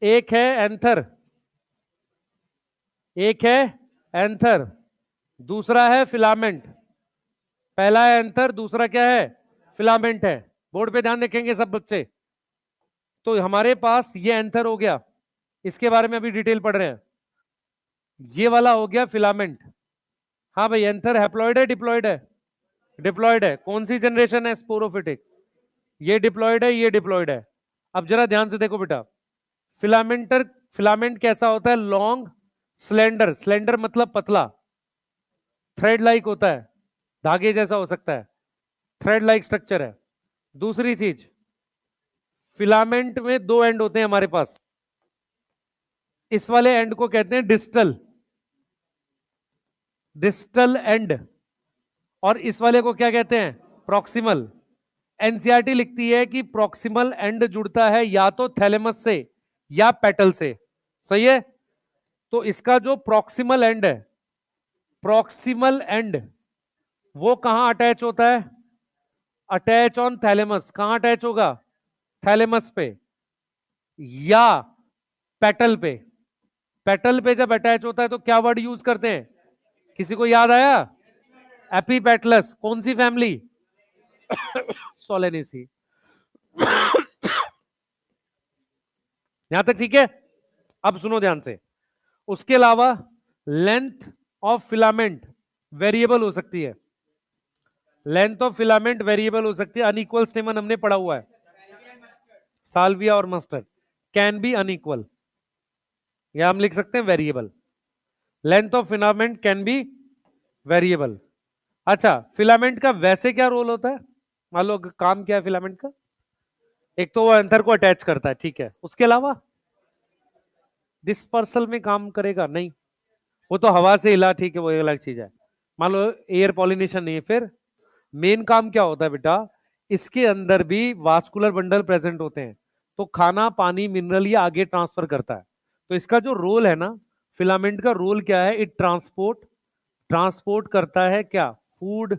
एक है एंथर, एक है एंथर, दूसरा है फिलामेंट। पहला है एंथर, दूसरा क्या है? फिलामेंट है। बोर्ड पे ध्यान देखेंगे सब बच्चे। तो हमारे पास ये एंथर हो गया, इसके बारे में अभी डिटेल पढ़ रहे हैं। ये वाला हो गया फिलामेंट। हाँ भाई एंथर हैप्लॉइड है डिप्लॉइड है? डिप्लॉइड है। कौन सी जनरेशन है? स्पोरोफिटिक। ये डिप्लॉइड है, ये डिप्लॉइड है। अब जरा ध्यान से देखो बेटा, फिलामेंटर, फिलामेंट कैसा होता है? लॉन्ग, स्लेंडर, स्लेंडर मतलब पतला, थ्रेड लाइक होता है, धागे जैसा हो सकता है, थ्रेड लाइक स्ट्रक्चर है। दूसरी चीज, फिलामेंट में 2 एंड होते हैं हमारे पास। इस वाले एंड को कहते हैं डिस्टल, डिस्टल एंड, और इस वाले को क्या कहते हैं? प्रॉक्सिमल। एनसीईआरटी लिखती है कि प्रॉक्सिमल एंड जुड़ता है या तो थैलेमस से या पेटल से, सही है। तो इसका जो प्रॉक्सिमल एंड है, प्रॉक्सिमल एंड, वो कहां अटैच होता है? Attach on thalamus. कहां अटैच होगा? थैलेमस पे। या पेटल पे, पेटल पे जब अटैच होता है तो क्या वर्ड यूज करते हैं? किसी को याद आया? एपीपेटलस। कौन सी फैमिली? सोलेनेसी। यहां तक ठीक है? अब सुनो ध्यान से। उसके अलावा लेंथ ऑफ फिलामेंट वेरिएबल हो सकती है। लेंथ ऑफ फिलामेंट वेरिएबल हो सकती है। अनइक्वल स्टेमन हमने पढ़ा हुआ है, साल्विया और मस्टर्ड। कैन बी अनइक्वल, या हम लिख सकते हैं variable. Length of filament can be variable. अच्छा, फिलामेंट का वैसे क्या रोल होता है? मान लो काम क्या है फिलामेंट का? एक तो वो एंथर को अटैच करता है, ठीक है। उसके अलावा डिस्पर्सल में काम करेगा? नहीं, वो तो हवा से हिला, ठीक है, वो एक अलग चीज है। मान लो एयर पॉलिनेशन नहीं है, फिर मेन काम क्या होता है बेटा? इसके अंदर भी वास्कुलर बंडल प्रेजेंट होते हैं, तो खाना, पानी, मिनरल ये आगे ट्रांसफर करता है। तो इसका जो रोल है ना, फिलामेंट का रोल क्या है? इट ट्रांसपोर्ट, ट्रांसपोर्ट करता है क्या? फूड।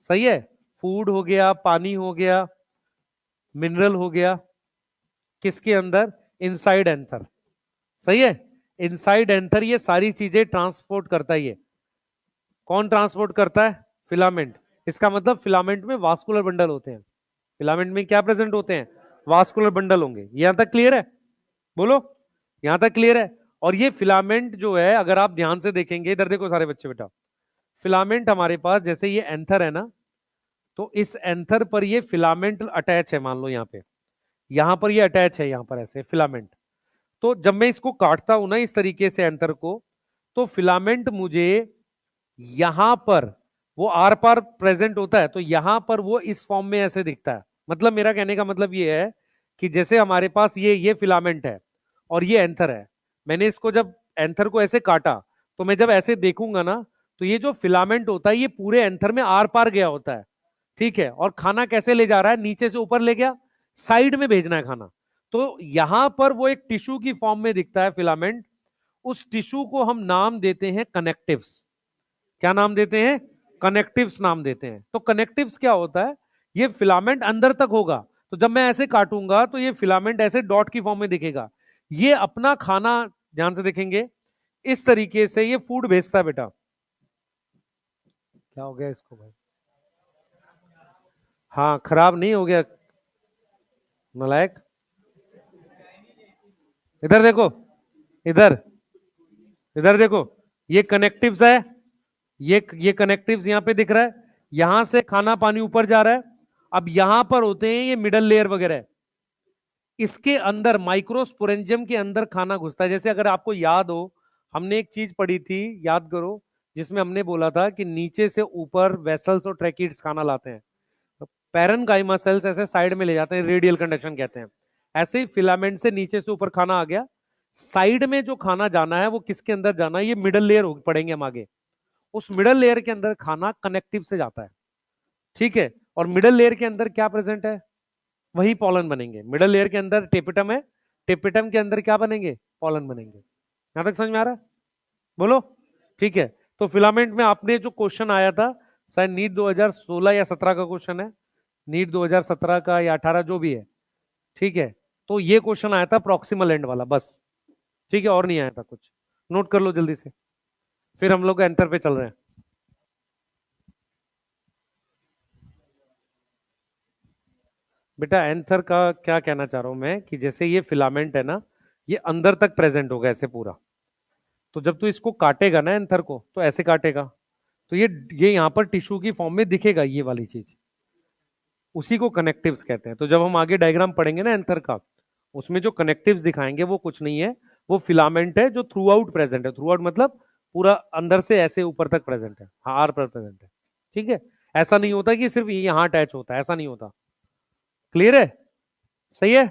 सही है, फूड हो गया, पानी हो गया, मिनरल हो गया, किसके अंदर? Inside anther. सही है, इनसाइड एंथर ये सारी चीजें ट्रांसपोर्ट करता है। ये कौन ट्रांसपोर्ट करता है? फिलामेंट। इसका मतलब फिलामेंट में वास्कुलर बंडल होते हैं। फिलामेंट में क्या प्रेजेंट होते हैं? वास्कुलर बंडल होंगे। यहां तक क्लियर है? बोलो, यहां तक क्लियर है? और ये फिलामेंट जो है, अगर आप ध्यान से देखेंगे, इधर देखो सारे बच्चे बेटा, फिलामेंट हमारे पास जैसे ये एंथर है ना, तो इस एंथर पर ये फिलामेंट अटैच है। मान लो यहां पे, यहां पर ये अटैच है, यहां पर ऐसे फिलामेंट। तो जब मैं इसको काटता हूं ना इस तरीके से एंथर को, तो फिलामेंट मुझे यहां पर वो आर पार प्रेजेंट होता है, तो यहां पर वो इस फॉर्म में ऐसे दिखता है। मतलब मेरा कहने का मतलब ये है कि जैसे हमारे पास ये फिलामेंट है और ये एंथर है, मैंने इसको जब एंथर को ऐसे काटा, तो मैं जब ऐसे देखूंगा ना, तो ये जो फिलामेंट होता है ये पूरे एंथर में आर पार गया होता है, ठीक है। और खाना कैसे ले जा रहा है? नीचे से ऊपर ले गया, साइड में भेजना है खाना। तो यहां पर वो एक टिश्यू की फॉर्म में दिखता है फिलामेंट। उस टिश्यू को हम नाम देते हैं कनेक्टिव्स। क्या नाम देते हैं? कनेक्टिव्स नाम देते हैं। तो कनेक्टिव्स क्या होता है? ये फिलामेंट अंदर तक होगा, तो जब मैं ऐसे काटूंगा तो ये फिलामेंट ऐसे डॉट की फॉर्म में दिखेगा। ये अपना खाना, ध्यान से देखेंगे, इस तरीके से ये फूड भेजता है बेटा। क्या हो गया इसको भाई? हाँ, खराब नहीं हो गया नलायक। इधर देखो, इधर, इधर देखो, ये कनेक्टिव्स है, ये कनेक्टिव्स यहां पे दिख रहा है। यहां से खाना पानी ऊपर जा रहा है। अब यहां पर होते हैं ये मिडल लेयर वगैरह। इसके अंदर माइक्रोस्पोरेंजियम के अंदर खाना घुसता है। जैसे अगर आपको याद हो, हमने एक चीज पढ़ी थी, याद करो, जिसमें हमने बोला था कि नीचे से ऊपर वेसल्स और ट्रैकिड्स खाना लाते हैं, पैरेन्काइमा सेल्स ऐसे साइड में ले जाते हैं, रेडियल कंडक्शन कहते हैं। ऐसे ही फिलामेंट से नीचे से ऊपर खाना आ गया, साइड में जो खाना जाना है वो किसके अंदर जाना है? ये मिडल लेयर पढ़ेंगे हम आगे। उस मिडल लेयर के अंदर खाना कनेक्टिव से जाता है, ठीक है। और मिडल लेयर के अंदर क्या प्रेजेंट है? वही पॉलन बनेंगे। मिडल लेयर के अंदर टेपिटम है, टेपिटम के अंदर क्या बनेंगे? पॉलन बनेंगे। यहां तक समझ में आ रहा है? बोलो, ठीक है। तो फिलामेंट में आपने जो क्वेश्चन आया था, शायद नीट 2016 या 17 का क्वेश्चन है, नीट 2017 का या 18 जो भी है, ठीक है। तो ये क्वेश्चन आया था प्रॉक्सिमल एंड वाला, बस, ठीक है, और नहीं आया था कुछ। नोट कर लो जल्दी से, फिर हम लोग एंटर पे चल रहे हैं। बेटा एंथर का क्या कहना चाह रहा हूं मैं, कि जैसे ये फिलामेंट है ना, ये अंदर तक प्रेजेंट होगा ऐसे पूरा। तो जब तू इसको काटेगा ना एंथर को, तो ऐसे काटेगा, तो ये यहां पर टिश्यू की फॉर्म में दिखेगा, ये वाली चीज, उसी को कनेक्टिव्स कहते हैं। तो जब हम आगे डायग्राम पढ़ेंगे ना एंथर का, उसमें जो कनेक्टिव्स दिखाएंगे वो कुछ नहीं है, वो फिलामेंट है जो थ्रू आउट प्रेजेंट है। थ्रू आउट मतलब पूरा अंदर से ऐसे ऊपर तक प्रेजेंट है, हाँ, आर पर प्रेजेंट है, ठीक है। ऐसा नहीं होता कि सिर्फ यहां अटैच होता है, ऐसा नहीं होता। क्लियर है? सही है?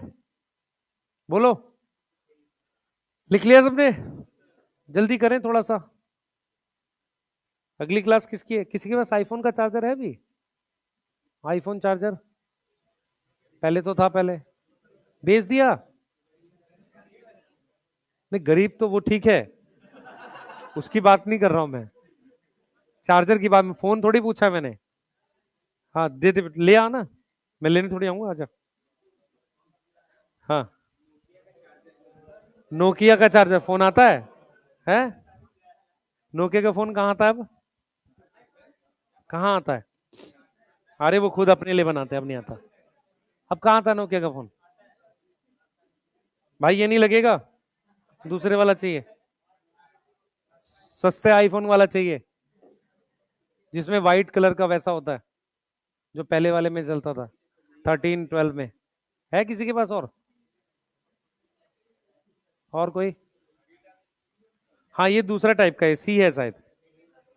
बोलो, लिख लिया सबने? जल्दी करें थोड़ा सा। अगली क्लास किसकी है? किसी के पास आईफोन का चार्जर है अभी? आईफोन चार्जर पहले तो था, पहले बेच दिया? नहीं, गरीब तो वो ठीक है, उसकी बात नहीं कर रहा हूं मैं, चार्जर की बात में। फोन थोड़ी पूछा मैंने। हाँ, दे दे, ले आ ना, मैं लेने थोड़ी आऊंगा, आजा। हाँ, नोकिया का चार्जर फोन आता है? नोकिया का फोन कहाँ आता है अब? कहाँ आता है? अरे वो खुद अपने लिए बनाते हैं, अब नहीं आता। अब कहाँ आता है नोकिया का फोन? भाई ये नहीं लगेगा, दूसरे वाला चाहिए, सस्ते आईफोन वाला चाहिए, जिसमें व्हाइट कलर का वैसा होता है, जो पहले वाले में चलता था, 13 12 में। है किसी के पास और कोई? हाँ ये दूसरा टाइप का है, सी है शायद,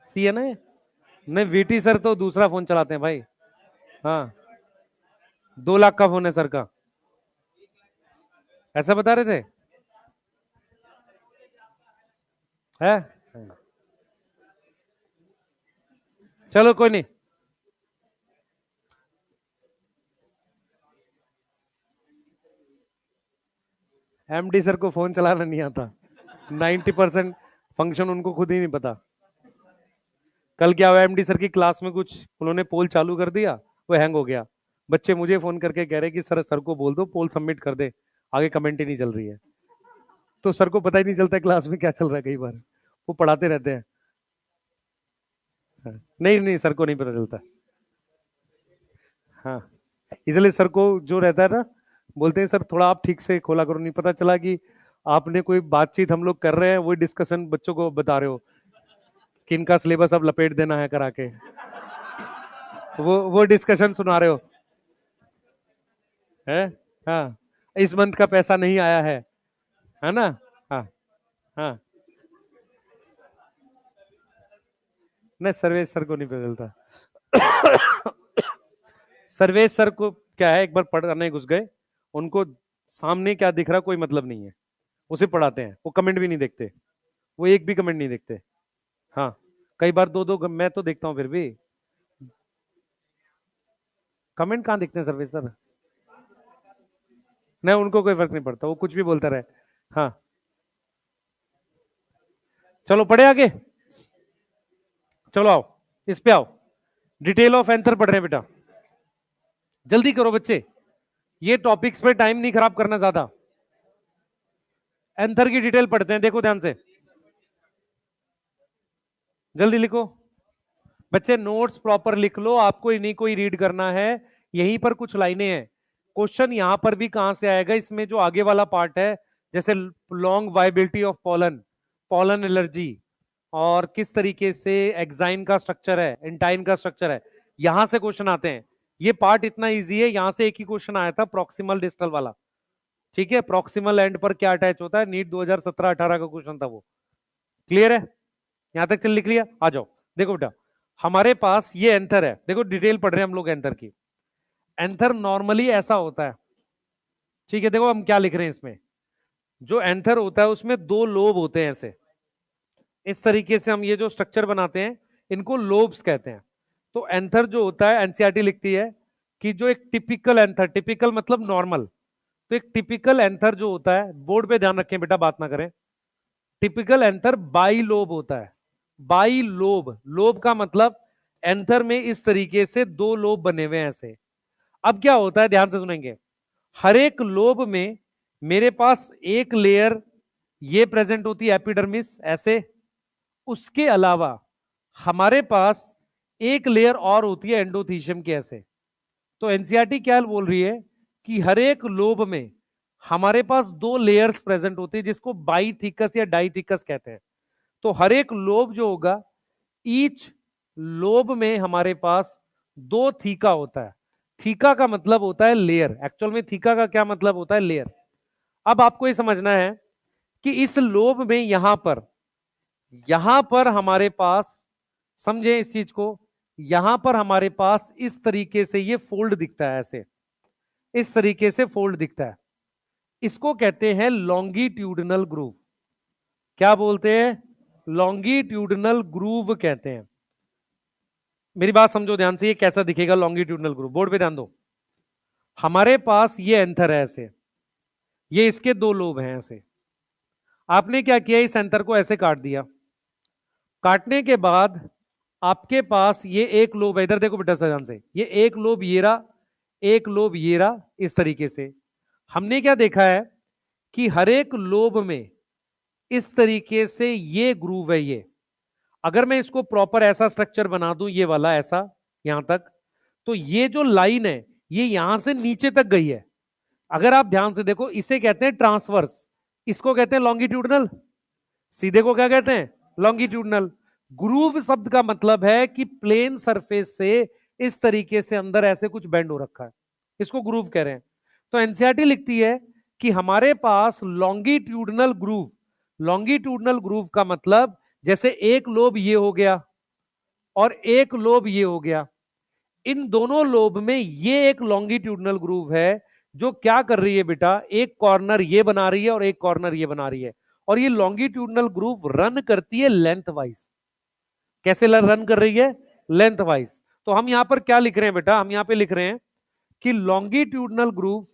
सी है ना ये? नहीं वीटी सर तो दूसरा फोन चलाते हैं भाई। हाँ 2 लाख का फोन है सर का, ऐसा बता रहे थे। है? चलो कोई नहीं। एमडी सर को फोन चलाना नहीं आता, 90% फंक्शन उनको खुद ही नहीं पता। कल क्या हुआ, एमडी सर की क्लास में कुछ उन्होंने पोल चालू कर दिया, वो हैंग हो गया। बच्चे मुझे फोन करके कह रहे कि सर सर को बोल दो पोल सबमिट कर दे, आगे कमेंट ही नहीं चल रही है। तो सर को पता ही नहीं चलता क्लास में क्या चल रहा है, कई बार वो पढ़ाते रहते हैं। हाँ। नहीं नहीं सर को नहीं पता चलता। हाँ इसलिए सर को जो रहता है ना, बोलते हैं सर थोड़ा आप ठीक से खोला करो, नहीं पता चला कि आपने कोई बातचीत हम लोग कर रहे हैं, वही डिस्कशन बच्चों को बता रहे हो कि इनका सिलेबस अब लपेट देना है करा के, वो डिस्कशन सुना रहे हो है। हाँ इस मंथ का पैसा नहीं आया है ना? हाँ हाँ। नहीं सर्वेश सर को नहीं पता चलता। सर्वेश सर को क्या है, एक बार पढ़ाने घुस गए, उनको सामने क्या दिख रहा कोई मतलब नहीं है, उसे पढ़ाते हैं, वो कमेंट भी नहीं देखते, वो एक भी कमेंट नहीं देखते। हाँ कई बार दो दो मैं तो देखता हूँ फिर भी। कमेंट कहाँ देखते हैं सर्वेश सर? नहीं उनको कोई फर्क नहीं पड़ता, वो कुछ भी बोलता रहे। हाँ चलो पढ़े आगे, चलो आओ इस पे आओ, डिटेल ऑफ एंथर पढ़ रहे हैं बेटा, जल्दी करो बच्चे, ये टॉपिक्स पे टाइम नहीं खराब करना ज्यादा। एंथर की डिटेल पढ़ते हैं, देखो ध्यान से, जल्दी लिखो बच्चे, नोट्स प्रॉपर लिख लो, आपको इन्हीं को ही रीड करना है। यहीं पर कुछ लाइनें हैं, क्वेश्चन यहां पर भी कहां से आएगा, इसमें जो आगे वाला पार्ट है, जैसे long viability of pollen, pollen allergy, और किस तरीके से एक्साइन का स्ट्रक्चर है, एंटाइन का स्ट्रक्चर है, यहां से क्वेश्चन आते हैं। ये पार्ट इतना इजी है, यहां से एक ही क्वेश्चन आया था प्रॉक्सिमल डिस्टल वाला, ठीक है, प्रॉक्सिमल एंड पर क्या अटैच होता है, नीट 2017-18 का क्वेश्चन था वो। क्लियर है? यहां तक चल लिख लिया, आ जाओ। देखो बेटा, हमारे पास ये एंथर है, देखो डिटेल पढ़ रहे हैं हम लोग एंथर की। एंथर नॉर्मली ऐसा होता है, ठीक है, देखो हम क्या लिख रहे हैं इसमें, जो एंथर होता है उसमें 2 लोब होते हैं ऐसे, इस तरीके से हम ये जो स्ट्रक्चर बनाते हैं इनको लोब्स कहते हैं। तो एंथर जो होता है, एनसीईआरटी लिखती है कि जो एक टिपिकल एंथर, टिपिकल मतलब नॉर्मल, तो एक टिपिकल एंथर जो होता है, बोर्ड पे ध्यान रखें बेटा बात ना करें, टिपिकल एंथर बाई लोब होता है। बाई लोब, लोब का मतलब एंथर में इस तरीके से 2 लोब बने हुए हैं ऐसे। अब क्या होता है ध्यान से सुनेंगे, हर एक लोब में मेरे पास एक लेयर ये प्रेजेंट होती है एपिडर्मिस ऐसे, उसके अलावा हमारे पास एक लेयर और होती है एंडोथीशियम के ऐसे। तो एनसीईआरटी क्या बोल रही है कि हर एक लोब में हमारे पास 2 लेयर्स प्रेजेंट होती है, जिसको बाई थिकस या डाई थिकस कहते हैं। तो हर एक लोब जो होगा, ईच लोब में हमारे पास 2 थीका होता है। थीका का मतलब होता है लेयर, एक्चुअल में थीका का क्या मतलब होता है, लेयर। अब आपको यह समझना है कि इस लोब में यहां पर हमारे पास, समझे इस चीज को, यहां पर हमारे पास इस तरीके से ये फोल्ड दिखता है ऐसे, इस तरीके से फोल्ड दिखता है, इसको कहते हैं लॉन्गिट्यूडनल ग्रूव। क्या बोलते हैं? लॉन्गिट्यूडनल ग्रूव कहते हैं। मेरी बात समझो ध्यान से, ये कैसा दिखेगा लॉन्गिट्यूडनल ग्रूव, बोर्ड पे ध्यान दो। हमारे पास ये एंथर है ऐसे, ये इसके 2 लोब हैं ऐसे, आपने क्या किया, इस एंथर को ऐसे काट दिया, काटने के बाद आपके पास ये एक लोब है, इधर देखो बेटा ध्यान से, ये एक लोब ये रहा, एक लोब ये रहा, इस तरीके से। हमने क्या देखा है कि हर एक लोब में इस तरीके से ये ग्रूव है। ये अगर मैं इसको प्रॉपर ऐसा स्ट्रक्चर बना दूं, ये वाला ऐसा यहां तक, तो ये जो लाइन है ये यहां से नीचे तक गई है। अगर आप ध्यान से देखो, इसे कहते हैं ट्रांसवर्स, इसको कहते हैं लॉन्गिट्यूडनल, सीधे को क्या कहते हैं, लॉन्गिट्यूडनल। ग्रूव शब्द का मतलब है कि प्लेन सरफेस से इस तरीके से अंदर ऐसे कुछ बेंड हो रखा है, इसको ग्रूव कह रहे हैं। तो एनसीईआरटी लिखती है कि हमारे पास लॉन्गिट्यूडनल ग्रूव, लॉन्गिट्यूडनल ग्रूव का मतलब जैसे एक लोब ये हो गया और एक लोब ये हो गया, इन दोनों लोब में ये एक लॉन्गिट्यूडनल ग्रूव है जो क्या कर रही है बेटा, एक कॉर्नर ये बना रही है और एक कॉर्नर ये बना रही है। और ये लॉन्गिट्यूडनल ग्रूव रन करती है लेंथ वाइज। कैसे रन कर रही है, लेंथ वाइज। तो हम यहां पर क्या लिख रहे हैं बेटा, हम यहां पे लिख रहे हैं कि longitudinal groove,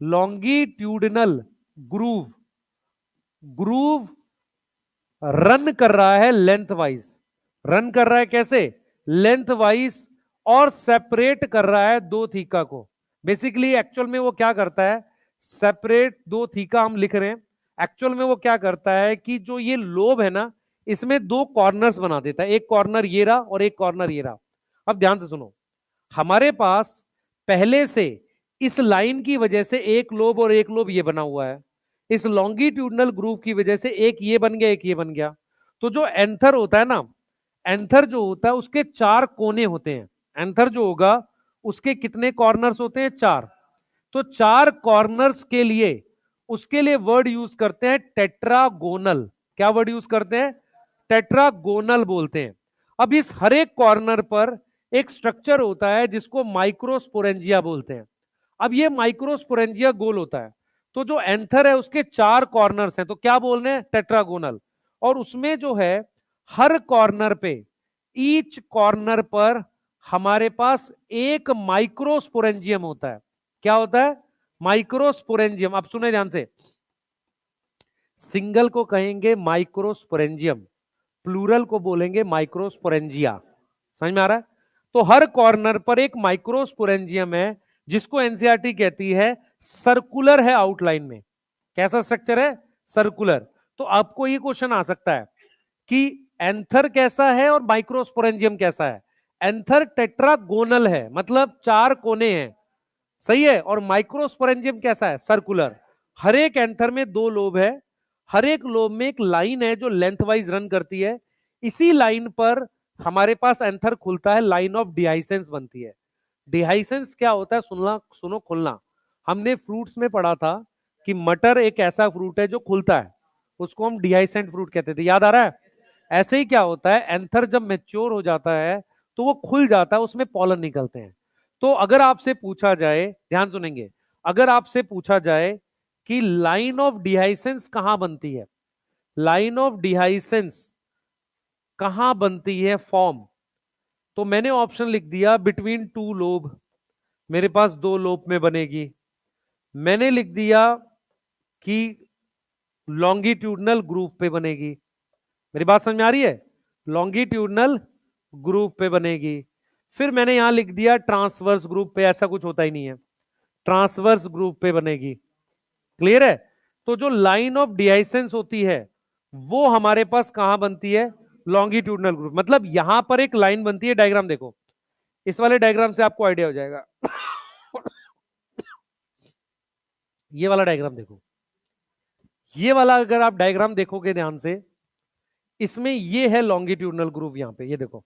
longitudinal groove, groove run कर रहा है लेंथ वाइज। रन कर रहा है कैसे, लेंथ वाइज, और सेपरेट कर रहा है दो थीका को। बेसिकली एक्चुअल में वो क्या करता है, सेपरेट दो थीका हम लिख रहे हैं, एक्चुअल में वो क्या करता है कि जो ये लोब है ना, इसमें दो कॉर्नर्स बना देता है, एक कॉर्नर ये रहा और एक कॉर्नर ये रहा। अब ध्यान से सुनो, हमारे पास पहले से इस लाइन की वजह से एक लोब और एक लोब ये बना हुआ है, इस लॉन्गिट्यूडनल ग्रूव की वजह से एक ये बन गया एक ये बन गया। तो जो एंथर होता है ना, एंथर जो होता है उसके चार कोने होते हैं। एंथर जो होगा उसके कितने कॉर्नर्स होते हैं, चार। तो चार कॉर्नर्स के लिए उसके लिए वर्ड यूज करते हैं टेट्रागोनल। क्या वर्ड यूज करते हैं, टेट्रागोनल बोलते हैं। अब इस हर एक कॉर्नर पर एक स्ट्रक्चर होता है जिसको माइक्रोस्पोरेंजिया बोलते हैं। अब ये माइक्रोस्पोरेंजिया गोल होता है, तो जो एंथर है उसके चार कॉर्नर्स हैं, तो क्या बोल रहे हैं, टेट्रागोनल। और उसमें जो है हर कॉर्नर पे, ईच कॉर्नर पर हमारे पास एक माइक्रोस्पोरेंजियम होता है। क्या होता है, माइक्रोस्पोरेंजियम। अब सुने ध्यान से, सिंगल को कहेंगे माइक्रोस्पोरेंजियम, प्लूरल को बोलेंगे माइक्रोस्पोरेंजिया। समझ में आ रहा है। तो हर कॉर्नर पर एक माइक्रोस्पोरेंजियम है जिसको एनसीईआरटी कहती है सर्कुलर है आउटलाइन में। कैसा स्ट्रक्चर है, सर्कुलर। तो आपको ये क्वेश्चन आ सकता है कि एंथर कैसा है और माइक्रोस्पोरेंजियम कैसा है। एंथर टेट्रागोनल है, मतलब चार कोने हैं, सही है। और माइक्रोस्पोरेंजियम कैसा है, सर्कुलर। हर एक एंथर में दो लोब है, हर एक लोब में एक लाइन है जो लेंथ वाइज रन करती है। इसी लाइन पर हमारे पास एंथर खुलता है, लाइन ऑफ डिहाइसेंस बनती है। डिहाइसेंस क्या होता है, सुनना सुनो, खुलना। हमने फ्रूट्स में पढ़ा था कि मटर एक ऐसा फ्रूट है जो खुलता है, उसको हम डिहाइसेंट फ्रूट कहते थे, याद आ रहा है। ऐसे ही क्या होता है, एंथर जब मैच्योर हो जाता है तो वो खुल जाता है, उसमें पॉलन निकलते हैं। तो अगर आपसे पूछा जाए, ध्यान सुनेंगे, अगर आपसे पूछा जाए कि लाइन ऑफ डिहाइसेंस कहां बनती है, लाइन ऑफ डिहाइसेंस कहां बनती है फॉर्म, तो मैंने ऑप्शन लिख दिया बिटवीन टू लोब, मेरे पास दो लोब में बनेगी। मैंने लिख दिया कि लॉन्गिट्यूडनल ग्रूव पे बनेगी। मेरी बात समझ में आ रही है, लॉन्गिट्यूडनल ग्रूव पे बनेगी। फिर मैंने यहां लिख दिया ट्रांसवर्स ग्रुप पे, ऐसा कुछ होता ही नहीं है, ट्रांसवर्स ग्रुप पे बनेगी। क्लियर है। तो जो लाइन ऑफ डिहाइसेंस होती है वो हमारे पास कहां बनती है, लॉन्गिट्यूडनल ग्रुप। मतलब यहां पर एक लाइन बनती है, डायग्राम देखो, इस वाले डायग्राम से आपको आइडिया हो जाएगा। ये वाला डायग्राम देखो, ये वाला अगर आप डायग्राम देखोगे ध्यान से, इसमें ये है लॉन्गिट्यूडनल ग्रुव। यहां पे ये देखो,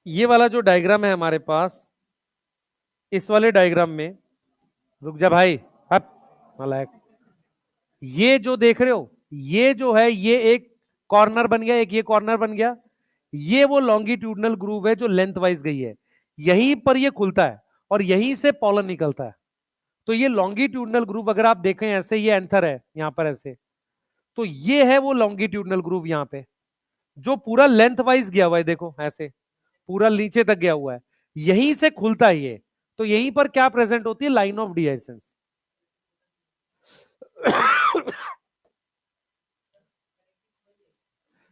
ये वाला जो डायग्राम है हमारे पास, इस वाले डायग्राम में, रुक जा भाई, हट नालायक, ये जो देख रहे हो, ये जो है ये एक कॉर्नर बन गया, एक ये कॉर्नर बन गया, ये वो लॉन्गिट्यूडनल ग्रूव है जो लेंथ वाइज गई है, यहीं पर ये खुलता है और यहीं से पॉलन निकलता है। तो ये लॉन्गिट्यूडनल ग्रूव अगर आप देखें ऐसे, ये एंथर है यहां पर ऐसे, तो ये है वो लॉन्गिट्यूडनल ग्रूव यहां पे जो पूरा लेंथ वाइज गया हुआ है, देखो ऐसे पूरा नीचे तक गया हुआ है, यहीं से खुलता है ये। तो यहीं पर क्या प्रेजेंट होती है, लाइन ऑफ डिहाइसेंस।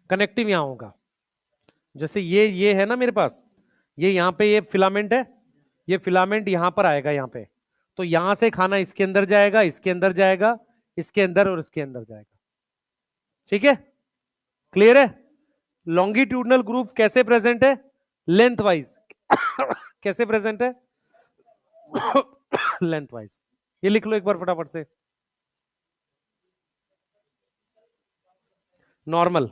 कनेक्टिव यहां होगा, जैसे ये है ना मेरे पास, ये यहां पे ये फिलामेंट है, ये फिलामेंट यहां पर आएगा यहां पे, तो यहां से खाना इसके अंदर जाएगा, इसके अंदर जाएगा, इसके अंदर और इसके अंदर जाएगा। ठीक है, क्लियर है? लॉन्गिट्यूडनल ग्रुप कैसे प्रेजेंट है? Length wise. कैसे प्रेजेंट है? Length wise. ये लिख लो एक बार फटाफट से। नॉर्मल।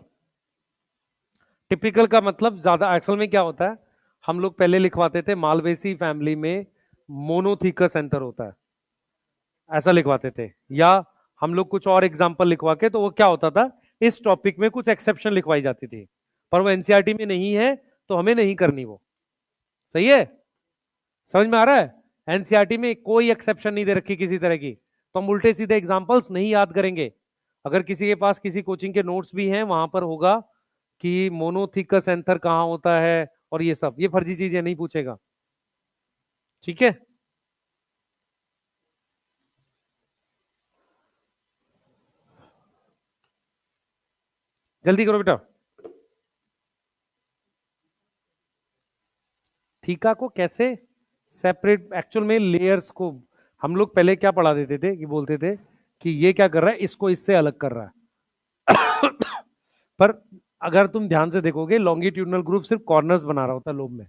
टिपिकल का मतलब ज्यादा, एक्चुअल में क्या होता है, हम लोग पहले लिखवाते थे मालवेसी फैमिली में मोनोथीकस एंथर होता है, ऐसा लिखवाते थे। या हम लोग कुछ और एग्जांपल लिखवा के, तो वो क्या होता था, इस टॉपिक में कुछ एक्सेप्शन लिखवाई जाती थी, पर वो एनसीईआरटी में नहीं है तो हमें नहीं करनी वो। सही है? समझ में आ रहा है? एनसीईआरटी में कोई एक्सेप्शन नहीं दे रखी किसी तरह की, तो हम उल्टे सीधे एग्जांपल्स नहीं याद करेंगे। अगर किसी के पास किसी कोचिंग के नोट्स भी हैं, वहां पर होगा कि मोनोथिकस एंथर कहां होता है और ये सब, ये फर्जी चीजें नहीं पूछेगा। ठीक है? जल्दी करो बेटा। थीका को कैसे सेपरेट, एक्चुअल में लेयर्स को हम लोग पहले क्या पढ़ा देते थे कि बोलते थे कि ये क्या कर रहा है, इसको इससे अलग कर रहा है। पर अगर तुम ध्यान से देखोगे, लॉन्गिट्यूडनल ग्रुप सिर्फ कॉर्नर्स बना रहा होता है लोब में।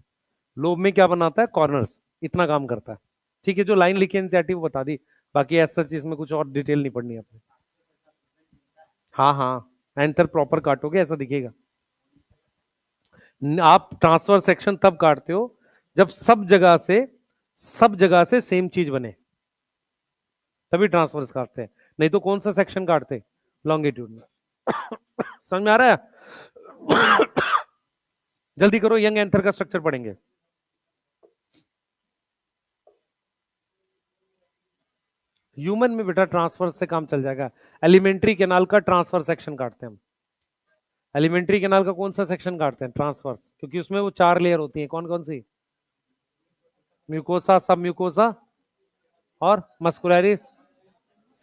लोब में क्या बनाता है? कॉर्नर्स, इतना काम करता है। ठीक है, जो लाइन लिखी एनसीईआरटी वो बता दी, बाकी ऐसा चीज में कुछ और डिटेल नहीं पढ़नी है अपने। हाँ हाँ, एंथर प्रॉपर काटोगे ऐसा दिखेगा। आप ट्रांसफर सेक्शन तब काटते हो जब सब जगह से सेम चीज बने, तभी ट्रांसफर्स काटते हैं, नहीं तो कौन सा सेक्शन काटते? लॉन्गिट्यूड में। समझ में आ रहा है? जल्दी करो, यंग एंथर का स्ट्रक्चर पढ़ेंगे। ह्यूमन में बेटा ट्रांसफर से काम चल जाएगा। एलिमेंट्री कैनाल का ट्रांसफर सेक्शन काटते हैं हम। एलिमेंट्री कैनाल का कौन सा सेक्शन काटते हैं? ट्रांसफर्स, क्योंकि उसमें वो 4 लेयर होती है। कौन कौन सी? म्यूकोसा, सब म्यूकोसा और मस्कुलरिस,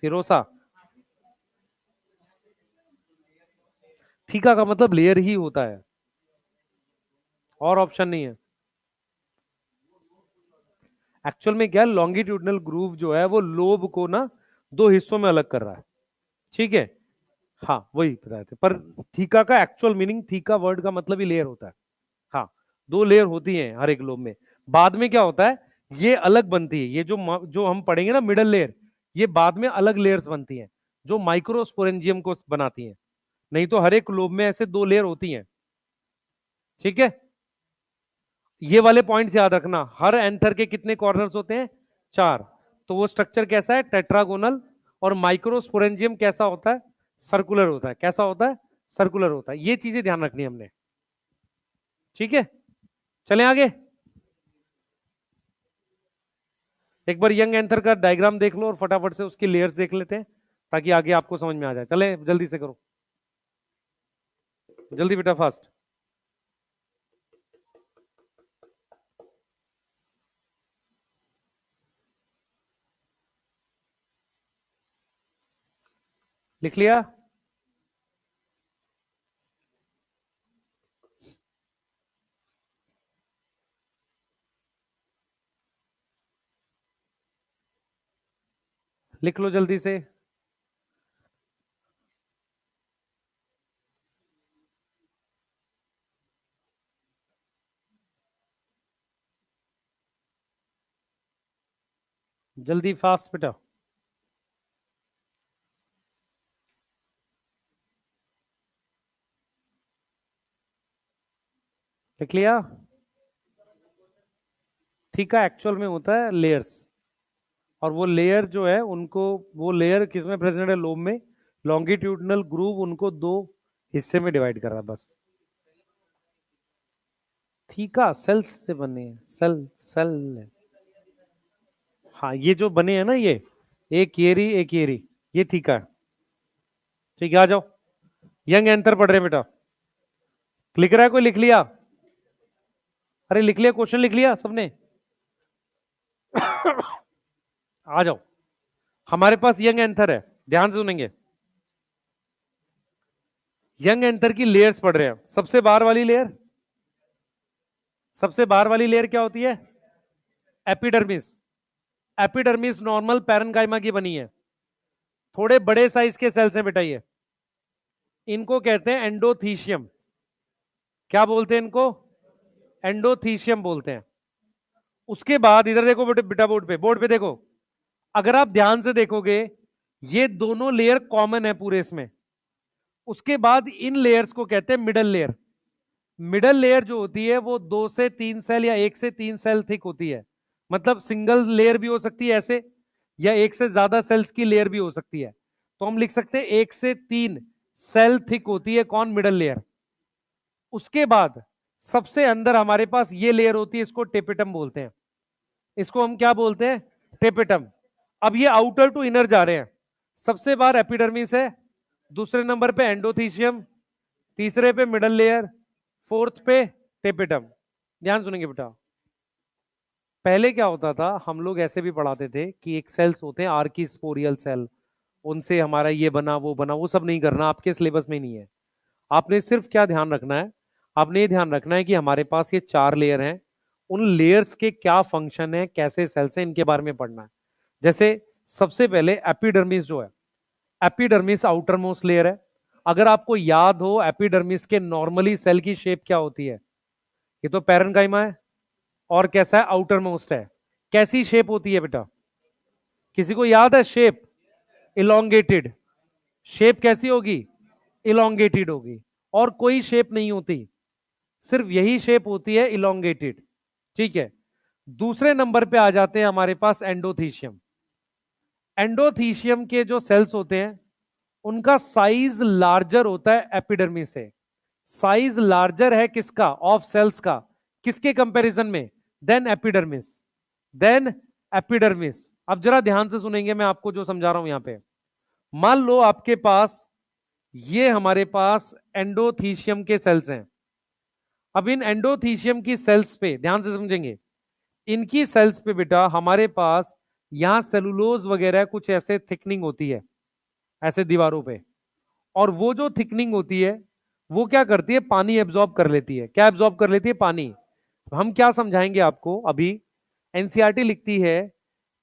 सिरोसा। थीका का मतलब लेयर ही होता है, और ऑप्शन नहीं है। एक्चुअल में क्या, लॉन्गिट्यूडनल ग्रूव जो है वो लोब को ना 2 हिस्सों में अलग कर रहा है। ठीक है, हाँ वही बताए थे। पर थीका का एक्चुअल मीनिंग, थीका वर्ड का मतलब ही लेयर होता है। हाँ, 2 लेयर होती हैं हर एक लोब में। बाद में क्या होता है, ये अलग बनती है, ये जो हम पढ़ेंगे ना मिडल लेयर, ये बाद में अलग लेयर्स बनती हैं जो माइक्रोस्पोरेंजियम को बनाती हैं। नहीं तो हर एक लोब में ऐसे 2 लेयर होती हैं। ठीक है, ये वाले पॉइंट्स याद रखना। हर एंथर के कितने कॉर्नर्स होते हैं? 4। तो वो स्ट्रक्चर कैसा है? टेट्रागोनल। और माइक्रोस्पोरेंजियम कैसा होता है? सर्कुलर होता है। कैसा होता है? सर्कुलर होता है। ये चीजें ध्यान रखनी है हमने। ठीक है, चलें आगे। एक बार यंग एंथर का डायग्राम देख लो और फटाफट से उसकी लेयर्स देख लेते हैं, ताकि आगे आपको समझ में आ जाए। चले जल्दी से करो, जल्दी बेटा, फास्ट। लिख लिया? लिख लो जल्दी से। जल्दी फास्ट बेटा। लिख लिया? ठीक है, एक्चुअल में होता है लेयर्स। और वो लेयर जो है उनको, वो लेयर किस में प्रेजेंट है? लोब में। लॉन्गिट्यूडनल ग्रूव उनको 2 हिस्से में डिवाइड कर रहा है बस। थीका सेल्स से बने हैं, सेल सेल। हाँ, ये जो बने हैं ना, ये एक येरी एक येरी, ये थीका है। ठीक है, आ जाओ। यंग एंथर पढ़ रहे हैं बेटा। लिख रहा है कोई? लिख लिया? अरे लिख लिया, क्वेश्चन लिख लिया सबने? आ जाओ। हमारे पास यंग एंथर है, ध्यान से सुनेंगे। यंग एंथर की लेयर्स पढ़ रहे हैं। सबसे बाहर वाली लेयर क्या होती है? एपिडर्मिस। एपिडर्मिस नॉर्मल पैरेन्काइमा की बनी है। थोड़े बड़े साइज के सेल्स हैं बेटा ये, इनको कहते हैं एंडोथीशियम। क्या बोलते हैं इनको? एंडोथीशियम बोलते हैं। उसके बाद इधर देखो बेटा, बोर्ड पे देखो, अगर आप ध्यान से देखोगे ये दोनों लेयर कॉमन है पूरे इसमें। उसके बाद इन लेयर्स को कहते हैं मिडल लेयर। मिडल लेयर जो होती है वो 2 से 3 सेल या 1 से 3 सेल थिक होती है। मतलब सिंगल लेयर भी हो सकती है ऐसे, या एक से ज्यादा सेल्स की लेयर भी हो सकती है। तो हम लिख सकते हैं 1 से 3 सेल थिक होती है कौन? Middle layer. उसके बाद सबसे अंदर हमारे पास ये लेयर होती है, इसको टेपिटम बोलते हैं। इसको हम क्या बोलते हैं? टेपिटम। अब ये आउटर टू इनर जा रहे हैं। सबसे बार एपिडर्मिस है, दूसरे नंबर पे एंडोथीशियम, तीसरे पे मिडल लेयर, फोर्थ पे टेपिटम। ध्यान सुनेंगे बेटा, पहले क्या होता था, हम लोग ऐसे भी पढ़ाते थे कि एक सेल्स होते हैं आर्किस्पोरियल सेल, उनसे हमारा ये बना वो बना, वो सब नहीं करना, आपके सिलेबस में नहीं है। आपने सिर्फ क्या ध्यान रखना है? आपने ये ध्यान रखना है कि हमारे पास ये 4 लेयर हैं, उन लेयर्स के क्या फंक्शन है, कैसे सेल्स हैं, इनके बारे में पढ़ना है। जैसे सबसे पहले एपिडर्मिस जो है, एपिडर्मिस आउटर मोस्ट लेयर है। अगर आपको याद हो एपिडर्मिस के नॉर्मली सेल की शेप क्या होती है? ये तो पैरेन्काइमा है, और कैसा है? आउटर मोस्ट है। कैसी शेप होती है बेटा? किसी को याद है शेप? इलोंगेटेड। शेप कैसी होगी? इलोंगेटेड होगी। और कोई शेप नहीं होती, सिर्फ यही शेप होती है, इलोंगेटेड। ठीक है। दूसरे नंबर पे आ जाते हैं हमारे पास एंडोथीशियम। एंडोथीशियम के जो सेल्स होते हैं उनका साइज लार्जर होता है एपिडर्मिस से। साइज लार्जर है किसका? ऑफ सेल्स का। किसके कंपैरिजन में? Then epidermis. Then epidermis. अब जरा ध्यान से सुनेंगे मैं आपको जो समझा रहा हूं यहां पे। मान लो आपके पास ये हमारे पास एंडोथीशियम के सेल्स हैं। अब इन एंडोथीशियम की सेल्स पे ध्यान से समझेंगे, इनकी सेल्स पे बेटा हमारे पास यहां सेलुलोज वगैरह कुछ ऐसे थिकनिंग होती है, ऐसे दीवारों पे। और वो जो थिकनिंग होती है वो क्या करती है? पानी एब्जॉर्ब कर लेती है। क्या एब्जॉर्ब कर लेती है? पानी। हम क्या समझाएंगे आपको अभी? एनसीईआरटी लिखती है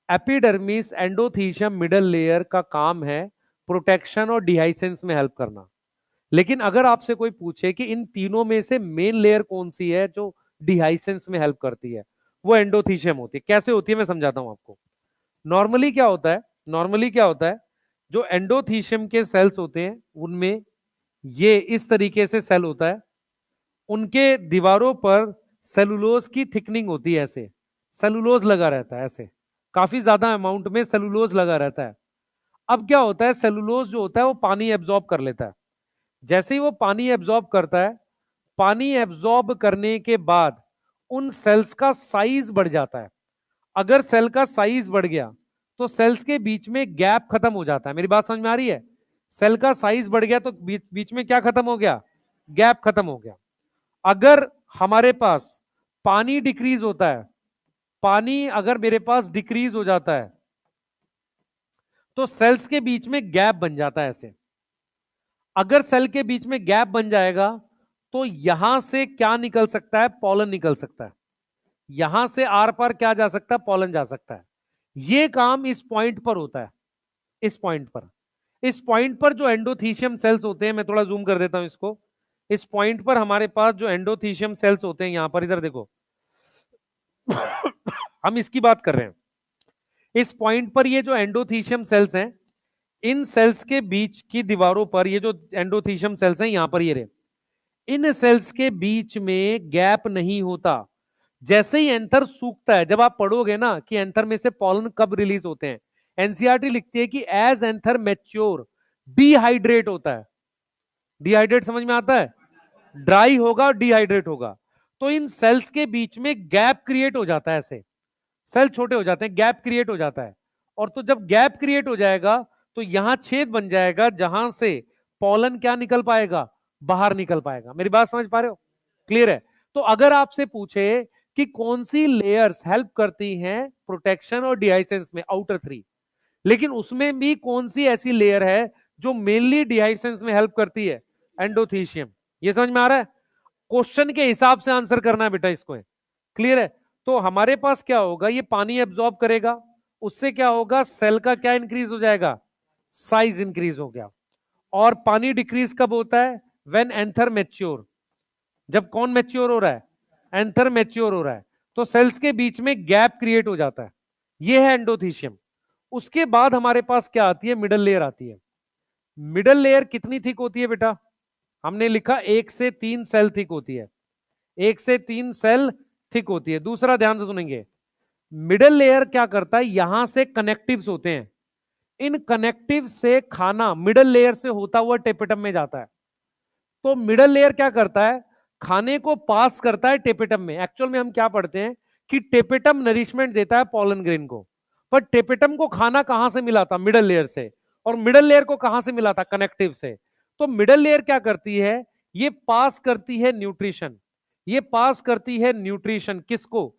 एपिडर्मिस एंडोथीशियम मिडल लेयर का काम है प्रोटेक्शन और डिहाइसेंस में हेल्प करना। लेकिन अगर आपसे कोई पूछे कि इन तीनों में से मेन लेयर कौन सी है जो डिहाइसेंस में हेल्प करती है, वो एंडोथीशियम होती है। कैसे होती है मैं समझाता हूं आपको। नॉर्मली क्या होता है? नॉर्मली क्या होता है, जो एंडोथीशियम के सेल्स होते हैं उनमें ये इस तरीके से सेल होता है, उनके दीवारों पर सेलुलोज की थिकनिंग होती है, ऐसे सेलुलोज लगा रहता है, ऐसे काफी ज्यादा अमाउंट में सेलुलोज लगा रहता है। अब क्या होता है, सेलुलोज जो होता है वो पानी एब्जॉर्ब कर लेता है। जैसे ही वो पानी एब्जॉर्ब करता है, पानी एब्जॉर्ब करने के बाद उन सेल्स का साइज बढ़ जाता है। अगर सेल का साइज बढ़ गया तो सेल्स के बीच में गैप खत्म हो जाता है। मेरी बात समझ में आ रही है? सेल का साइज बढ़ गया तो बीच में क्या खत्म हो गया? गैप खत्म हो गया। अगर हमारे पास पानी डिक्रीज होता है, पानी अगर मेरे पास डिक्रीज हो जाता है तो सेल्स के बीच में गैप बन जाता है ऐसे। अगर सेल के बीच में गैप बन जाएगा तो यहां से क्या निकल सकता है? पॉलन निकल सकता है। यहां से आर पार क्या जा सकता है? पॉलन जा सकता है। यह काम इस पॉइंट पर होता है। इस पॉइंट पर, इस पॉइंट पर जो एंडोथीशियम सेल्स होते हैं, मैं थोड़ा जूम कर देता हूं इसको। इस पॉइंट पर हमारे पास जो एंडोथीशियम सेल्स होते हैं, यहां पर इधर देखो हम इसकी बात कर रहे हैं। इस पॉइंट पर ये जो एंडोथीशियम सेल्स हैं, इन सेल्स के बीच की दीवारों पर ये जो एंडोथीशियम सेल्स हैं यहां पर ये रहे, इन सेल्स के बीच में गैप नहीं होता। जैसे ही एंथर सूखता है, जब आप पढ़ोगे ना कि एंथर में से पॉलन कब रिलीज होते हैं, एनसीईआरटी लिखती है कि एज एंथर मैच्योर डिहाइड्रेट होता है। डिहाइड्रेट समझ में आता है? ड्राई होगा और डिहाइड्रेट होगा। तो इन सेल्स के बीच में गैप क्रिएट हो जाता है, ऐसे सेल छोटे हो जाते हैं, गैप क्रिएट हो जाता है। और तो जब गैप क्रिएट हो जाएगा तो यहां छेद बन जाएगा जहां से पॉलन क्या निकल पाएगा? बाहर निकल पाएगा। मेरी बात समझ पा रहे हो? क्लियर है? तो अगर आपसे पूछे कि कौन सी लेयर्स हेल्प करती हैं प्रोटेक्शन और डिहाइसेंस में, आउटर 3, लेकिन उसमें भी कौन सी ऐसी लेयर है जो मेनली डिहाइसेंस में हेल्प करती है? एंडोथीशियम। ये समझ में आ रहा है? क्वेश्चन के हिसाब से आंसर करना है बेटा इसको। क्लियर है? तो हमारे पास क्या होगा, ये पानी एब्जॉर्ब करेगा, उससे क्या होगा? सेल का क्या इंक्रीज हो जाएगा? साइज इंक्रीज हो गया। और पानी डिक्रीज कब होता है? When anther mature. जब कौन मैच्योर हो रहा है? एंथर मैच्योर हो रहा है। तो सेल्स के बीच में गैप क्रिएट हो जाता है। ये है एंडोथीशियम। उसके बाद हमारे पास क्या आती है? मिडल लेयर आती है। मिडल लेयर कितनी थिक होती है बेटा? हमने लिखा 1 से 3 सेल थिक होती है। 1 से 3 सेल थिक होती है। दूसरा ध्यान से सुनेंगे, मिडल लेयर क्या करता है? यहां से कनेक्टिव्स होते हैं। इन कनेक्टिव से खाना मिडल लेयर से होता हुआ टेपेटम में जाता है। तो मिडल लेयर क्या करता है? खाने को पास करता है टेपेटम में। एक्चुअल में हम क्या पढ़ते हैं कि टेपेटम नरिशमेंट देता है पॉलन ग्रेन को, पर टेपेटम को खाना कहां से मिला था? मिडल लेयर से। और मिडल लेयर को कहां से मिला था? कनेक्टिव से। तो मिडल लेयर क्या करती है? ये पास करती है न्यूट्रिशन। ये पास करती है न्यूट्रिशन किसको?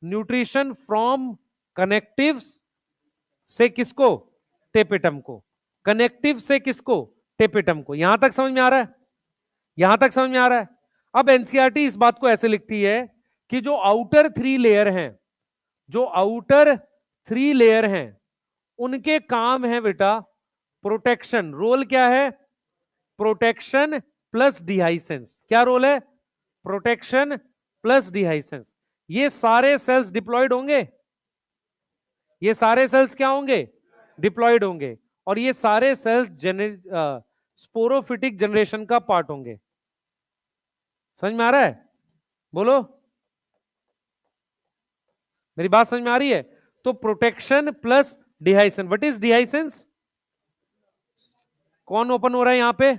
न्यूट्रिशन फ्रॉम कनेक्टिव्स से किसको? टेपेटम को। कनेक्टिव से किसको? टेपेटम को। यहां तक समझ में आ रहा है? यहां तक समझ में आ रहा है? अब एनसीईआरटी इस बात को ऐसे लिखती है कि जो आउटर 3 लेयर हैं, जो आउटर 3 लेयर हैं, उनके काम है बेटा प्रोटेक्शन। रोल क्या है? Protection plus dehiscence. क्या रोल है? Protection plus dehiscence. ये सारे सेल्स डिप्लॉयड होंगे। ये सारे सेल्स क्या होंगे? डिप्लॉयड होंगे। और ये सारे सेल्स स्पोरोफिटिक जनरेशन का पार्ट होंगे। समझ में आ रहा है? बोलो, मेरी बात समझ में आ रही है? तो protection plus dehiscence. What is dehiscence? कौन ओपन हो रहा है यहां पे?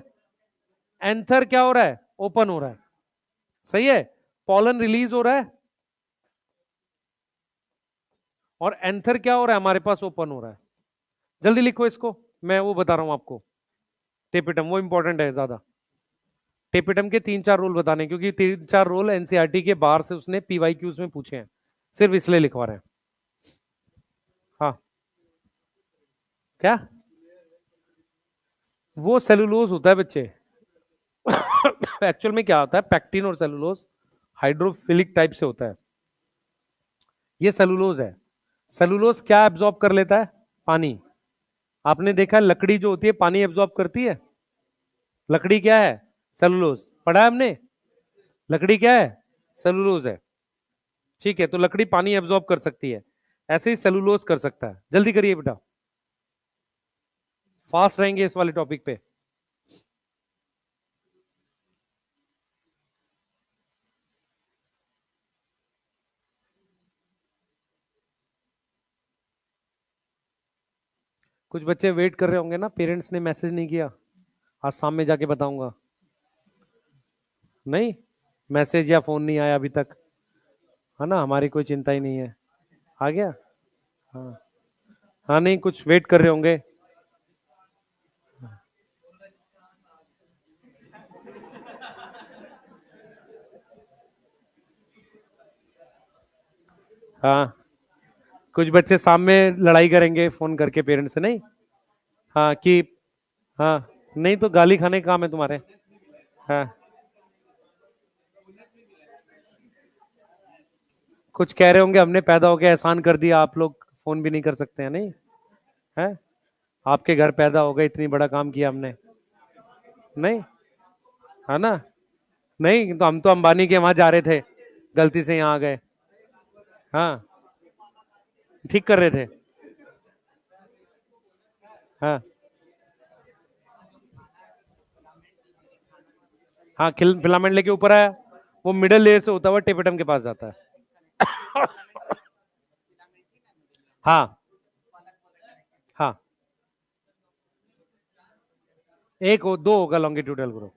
एंथर क्या हो रहा है? ओपन हो रहा है। सही है। पॉलन रिलीज हो रहा है और एंथर क्या हो रहा है हमारे पास? ओपन हो रहा है। जल्दी लिखो इसको, मैं वो बता रहा हूं आपको। टेपिटम वो इंपॉर्टेंट है ज्यादा। टेपिटम के 3-4 रोल बताने, क्योंकि 3-4 रोल एनसीईआरटी के बाहर से उसने पीवाईक्यूज में पूछे हैं, सिर्फ इसलिए लिखवा रहे हैं। हाँ, क्या? वो सेलुलोज होता है बच्चे। एक्चुअल में क्या होता है? पैक्टिन और सेलुलोज हाइड्रोफिलिक टाइप से होता है। ये सेलुलोज है। सेलुलोज क्या एब्जॉर्ब कर लेता है? पानी। आपने देखा है लकड़ी जो होती है पानी एब्जॉर्ब करती है। लकड़ी क्या है? सेलुलोज। पढ़ा है हमने? लकड़ी क्या है? सेलुलोज है। ठीक है, तो लकड़ी पानी एब्जॉर्ब कर सकती है, ऐसे ही सेलुलोज कर सकता है। जल्दी करिए बेटा, फास्ट रहेंगे इस वाले टॉपिक पे। कुछ बच्चे वेट कर रहे होंगे ना, पेरेंट्स ने मैसेज नहीं किया, आज शाम में जाके बताऊंगा। नहीं, मैसेज या फोन नहीं आया अभी तक, है ना? हमारी कोई चिंता ही नहीं है। आ गया? हाँ। हाँ, नहीं कुछ वेट कर रहे होंगे। हाँ, कुछ बच्चे शाम में लड़ाई करेंगे फोन करके पेरेंट्स से, नहीं? हाँ कि, हाँ, नहीं तो गाली खाने का काम है तुम्हारे। हाँ, कुछ कह रहे होंगे हमने पैदा होके एहसान कर दिया, आप लोग फोन भी नहीं कर सकते हैं, नहीं है? आपके घर पैदा हो गए, इतनी बड़ा काम किया हमने, नहीं? है ना? नहीं तो हम तो अंबानी के वहां जा रहे थे, गलती से यहाँ आ गए। हाँ, ठीक कर रहे थे। हाँ हाँ, फिलामेंट लेके ऊपर आया, वो मिडल लेयर से होता हुआ टेपेटम के पास जाता है। हाँ हाँ, एक हो, दो होगा लॉन्गिट्यूडल ग्रुप।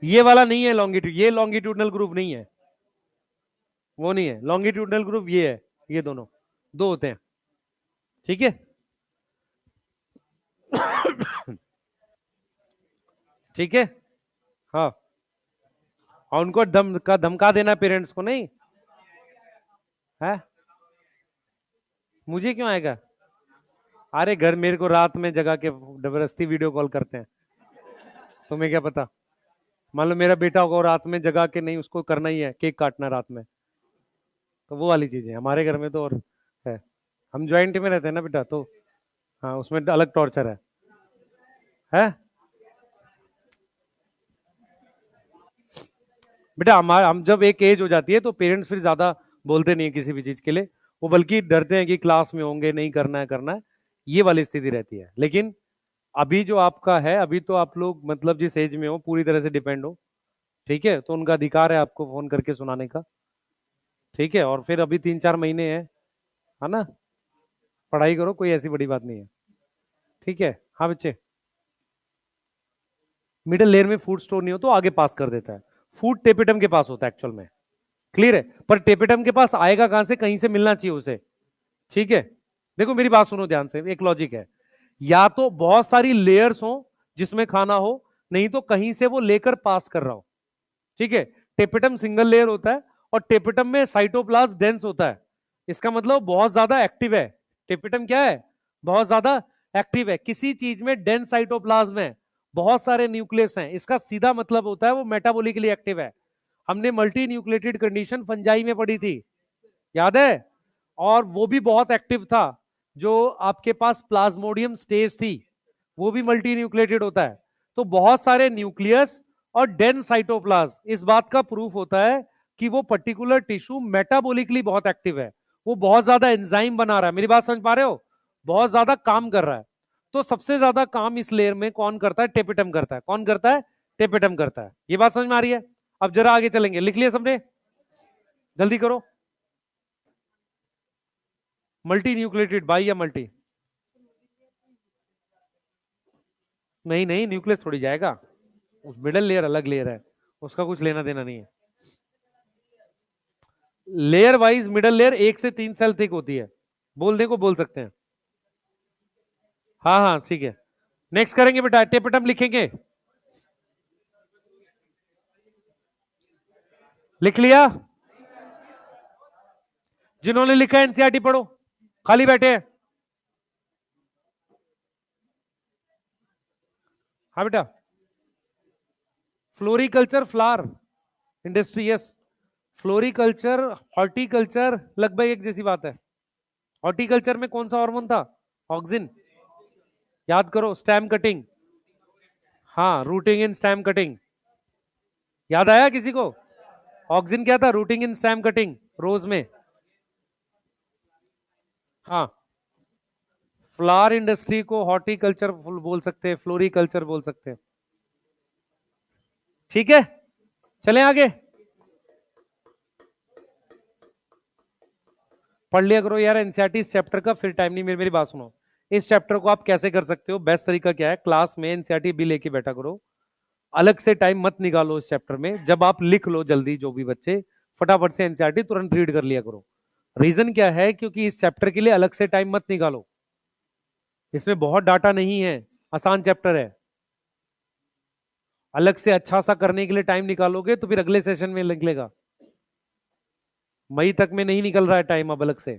ये वाला नहीं है लॉन्गिट्यूड, ये लॉन्गिट्यूडनल ग्रुप नहीं है, वो नहीं है लॉन्गिट्यूडनल ग्रुप, ये है। ये दोनों दो होते हैं। ठीक है। ठीक है। हाँ, और उनको धमका देना पेरेंट्स को, नहीं है? मुझे क्यों आएगा? अरे घर मेरे को रात में जगा के जबरदस्ती वीडियो कॉल करते हैं, तुम्हें क्या पता? मान लो मेरा बेटा होगा और रात में जगा के, नहीं उसको करना ही है केक काटना रात में, तो वो वाली चीजें हमारे घर में तो और है। हम ज्वाइंट में रहते हैं ना बेटा, तो हाँ, उसमें अलग टॉर्चर है? बेटा हमारा, हम जब एक एज हो जाती है तो पेरेंट्स फिर ज्यादा बोलते नहीं है किसी भी चीज के लिए, वो बल्कि डरते हैं कि क्लास में होंगे, नहीं करना है करना है, ये वाली स्थिति रहती है। लेकिन अभी जो आपका है, अभी तो आप लोग मतलब जिस एज में हो पूरी तरह से डिपेंड हो, ठीक है, तो उनका अधिकार है आपको फोन करके सुनाने का, ठीक है। और फिर अभी 3-4 महीने है ना, पढ़ाई करो, कोई ऐसी बड़ी बात नहीं है, ठीक है। हाँ बच्चे, मिडिल लेयर में फूड स्टोर नहीं हो तो आगे पास कर देता है, फूड टेपेटम के पास होता है एक्चुअल में, क्लियर है। पर टेपेटम के पास आएगा कहां से, कहीं से मिलना चाहिए उसे, ठीक है। देखो मेरी बात सुनो ध्यान से, एक लॉजिक है, या तो बहुत सारी लेयर्स हो जिसमें खाना हो, नहीं तो कहीं से वो लेकर पास कर रहा हो, ठीक है। टेपेटम सिंगल लेयर होता है, और टेपेटम में साइटोप्लाज्म डेंस होता है, इसका मतलब बहुत ज्यादा एक्टिव है। टेपेटम क्या है, बहुत ज्यादा एक्टिव है। किसी चीज में डेंस साइटोप्लाज्म है, बहुत सारे न्यूक्लियस हैं, इसका सीधा मतलब होता है वो मेटाबॉलिकली एक्टिव है। हमने मल्टी न्यूक्लिएटेड कंडीशन फंजाई में पढ़ी थी, याद है? और वो भी बहुत एक्टिव था। जो आपके पास प्लाज्मोडियम स्टेज थी, वो भी मल्टी न्यूक्लिएटेड होता है। तो बहुत सारे न्यूक्लियस और डेंस साइटोप्लाज्म, इस बात का प्रूफ होता है कि वो पर्टिकुलर टिश्यू मेटाबॉलिकली बहुत एक्टिव है, वो बहुत ज्यादा एंजाइम बना रहा है। मेरी बात समझ पा रहे हो? बहुत ज्यादा काम कर रहा है। तो सबसे ज्यादा काम इस लेयर में कौन करता है? टेपेटम करता है। कौन करता है? टेपेटम करता है। ये बात समझ में आ रही है? अब जरा आगे चलेंगे, लिख लिया सबने? जल्दी करो। मल्टी न्यूक्लिएटेड बाई या मल्टी? नहीं नहीं, न्यूक्लियस थोड़ी जाएगा, उस मिडल लेयर अलग लेयर है, उसका कुछ लेना देना नहीं है। लेयर वाइज मिडल लेयर 1 से 3 सेल थिक होती है, बोलने को बोल सकते हैं। हाँ हाँ ठीक है, नेक्स्ट करेंगे बेटा, टेपेटम लिखेंगे। लिख लिया? जिन्होंने लिखा है एनसीईआरटी पढ़ो, खाली बैठे हैं। हाँ बेटा, floriculture flower industry, yes. Floriculture, horticulture लगभग एक जैसी बात है। हॉर्टिकल्चर में कौन सा हार्मोन था? ऑक्सिन। याद करो, स्टेम कटिंग। हाँ, रूटिंग इन स्टेम कटिंग, याद आया किसी को? ऑक्सिन क्या था? रूटिंग इन स्टेम कटिंग, रोज में। हाँ, फ्लावर इंडस्ट्री को हॉर्टिकल्चर बोल सकते हैं, फ्लोरिकल्चर बोल सकते हैं, ठीक है। चलें आगे, पढ़ लिया करो यार एनसीईआरटी इस चैप्टर का, फिर टाइम नहीं। मेरी बात सुनो, इस चैप्टर को आप कैसे कर सकते हो? बेस्ट तरीका क्या है, क्लास में एनसीईआरटी भी लेके बैठा करो, अलग से टाइम मत निकालो इस चैप्टर में। जब आप लिख लो जल्दी, जो भी बच्चे, फटाफट से एनसीईआरटी तुरंत रीड कर लिया करो। रीजन क्या है? क्योंकि इस चैप्टर के लिए अलग से टाइम मत निकालो, इसमें बहुत डाटा नहीं है, आसान चैप्टर है। अलग से अच्छा सा करने के लिए टाइम निकालोगे तो फिर अगले सेशन में निकलेगा, मई तक में नहीं निकल रहा है टाइम अब अलग से,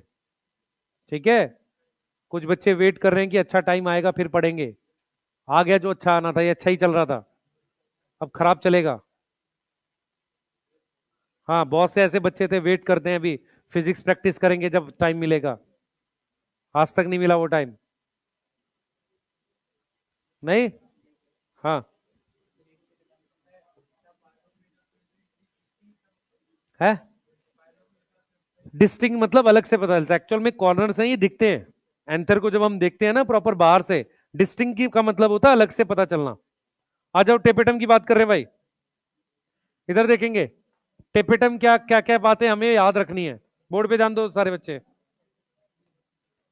ठीक है। कुछ बच्चे वेट कर रहे हैं कि अच्छा टाइम आएगा फिर पढ़ेंगे, आ गया जो अच्छा आना था, ये अच्छा ही चल रहा था, अब खराब चलेगा। हाँ, बहुत से ऐसे बच्चे थे वेट करते हैं अभी, फिजिक्स प्रैक्टिस करेंगे जब टाइम मिलेगा, आज तक नहीं मिला वो टाइम। नहीं। हाँ है, डिस्टिंग मतलब अलग से पता चलता है, एक्चुअल में कॉर्नर्स हैं ये दिखते हैं, एंथर को जब हम देखते हैं ना प्रॉपर बाहर से, डिस्टिंग की का मतलब होता है अलग से पता चलना। आ जाओ, टेपेटम की बात कर रहे हैं भाई, इधर देखेंगे। टेपेटम क्या क्या क्या बातें हमें याद रखनी है, बोर्ड पे ध्यान दो सारे बच्चे,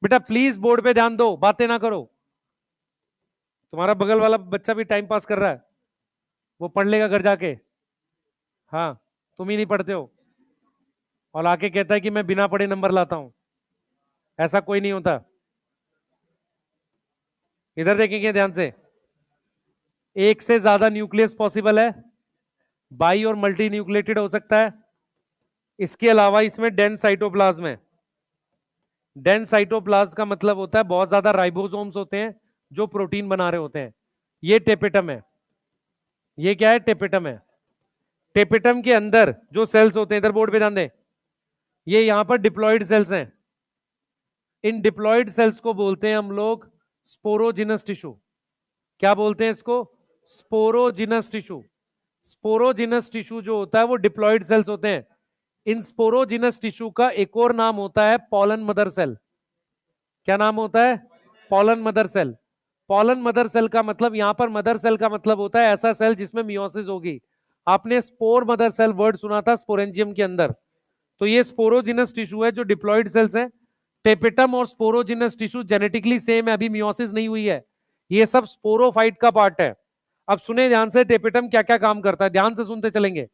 बेटा प्लीज बोर्ड पे ध्यान दो, बातें ना करो। तुम्हारा बगल वाला बच्चा भी टाइम पास कर रहा है, वो पढ़ लेगा घर जाके। हाँ, तुम ही नहीं पढ़ते हो, और आके कहता है कि मैं बिना पढ़े नंबर लाता हूं, ऐसा कोई नहीं होता। इधर देखेंगे ध्यान से, एक से ज्यादा न्यूक्लियस पॉसिबल है, बाई और मल्टी न्यूक्लिएटेड हो सकता है। इसके अलावा इसमें डेंस साइटोप्लाज्म है। डेंस साइटोप्लाज्म का मतलब होता है बहुत ज्यादा राइबोसोम्स होते हैं जो प्रोटीन बना रहे होते हैं। ये टेपेटम है, ये क्या है? टेपेटम है। टेपेटम के अंदर जो सेल्स होते हैं, इधर बोर्ड पे ध्यान दें, ये यहां पर डिप्लॉइड सेल्स हैं। इन डिप्लॉइड सेल्स को बोलते हैं हम लोग स्पोरोजिनस टिश्यू। क्या बोलते हैं इसको? Sporogenous tissue. स्पोरोजिनस टिश्यू जो होता है वो डिप्लॉयड सेल्स होते हैं। इन स्पोरोजिनस टिश्यू का एक और नाम होता है पॉलन मदर सेल। क्या नाम होता है? Pollen mother cell. Pollen mother cell का मतलब, यहां पर मदर सेल का मतलब होता है ऐसा सेल जिसमें मियोसिस होगी। आपने स्पोर मदर सेल वर्ड सुना था स्पोरेंजियम के अंदर, तो ये स्पोरोजिनस टिश्यू है जो डिप्लॉयड सेल्स है। टेपिटम और स्पोरोजिनस टिश्यू जेनेटिकली सेम है, अभी मियोसिस नहीं हुई है। ये सब स्पोरोफाइट का पार्ट है। अब सुने ध्यान से, टेपिटम क्या क्या काम करता है, ध्यान से सुनते चलेंगे।